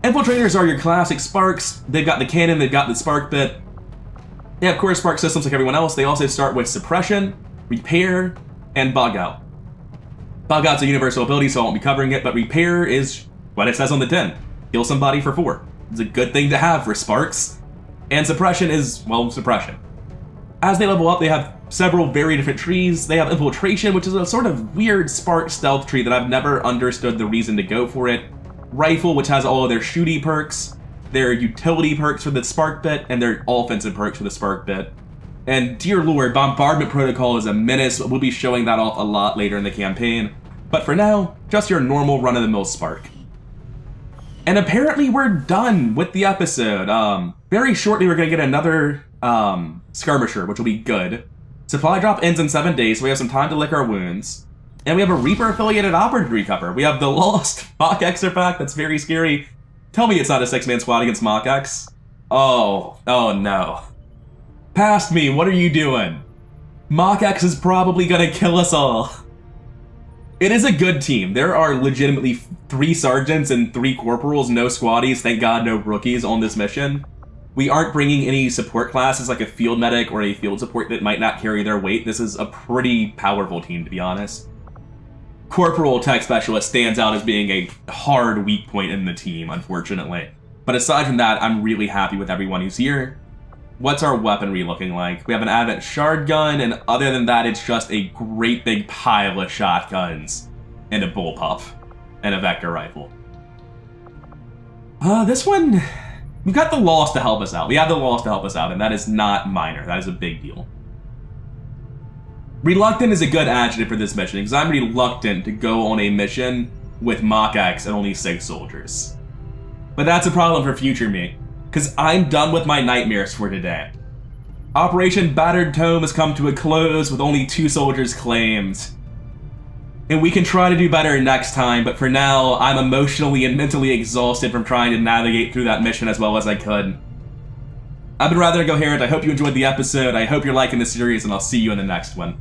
Infiltrators are your classic sparks. They've got the cannon, they've got the spark bit. They have core spark systems like everyone else. They also start with suppression, repair, and bug out. Bug out's a universal ability, so I won't be covering it, but repair is what it says on the tin. Kill somebody for 4. It's a good thing to have for sparks. And suppression is, well, suppression. As they level up, they have several very different trees. They have Infiltration, which is a sort of weird spark stealth tree that I've never understood the reason to go for it. Rifle, which has all of their shooty perks, their utility perks for the spark bit, and their offensive perks for the spark bit. And dear lord, Bombardment Protocol is a menace, but we'll be showing that off a lot later in the campaign. But for now, just your normal run-of-the-mill spark. And apparently we're done with the episode. Very shortly we're gonna get another skirmisher, which will be good. Supply drop ends in 7 days, so we have some time to lick our wounds. And we have a Reaper-affiliated operative to recover. We have the Lost Mach X pack, that's very scary. Tell me it's not a 6-man squad against Mach X. Oh no. Past me, what are you doing? Mach X is probably gonna kill us all. It is a good team. There are legitimately 3 sergeants and 3 corporals, no squaddies, thank god no rookies on this mission. We aren't bringing any support classes like a field medic or a field support that might not carry their weight. This is a pretty powerful team, to be honest. Corporal Tech Specialist stands out as being a hard weak point in the team, unfortunately. But aside from that, I'm really happy with everyone who's here. What's our weaponry looking like? We have an Advent Shard Gun, and other than that, it's just a great big pile of shotguns, and a bullpup, and a Vector Rifle. This one, we've got the Lost to help us out. We have the Lost to help us out, and that is not minor. That is a big deal. Reluctant is a good adjective for this mission, because I'm reluctant to go on a mission with Mach X and only 6 soldiers. But that's a problem for future me, because I'm done with my nightmares for today. Operation Battered Tome has come to a close with only 2 soldiers claimed. And we can try to do better next time, but for now, I'm emotionally and mentally exhausted from trying to navigate through that mission as well as I could. I've been Rather Incoherent. I hope you enjoyed the episode, I hope you're liking the series, and I'll see you in the next one.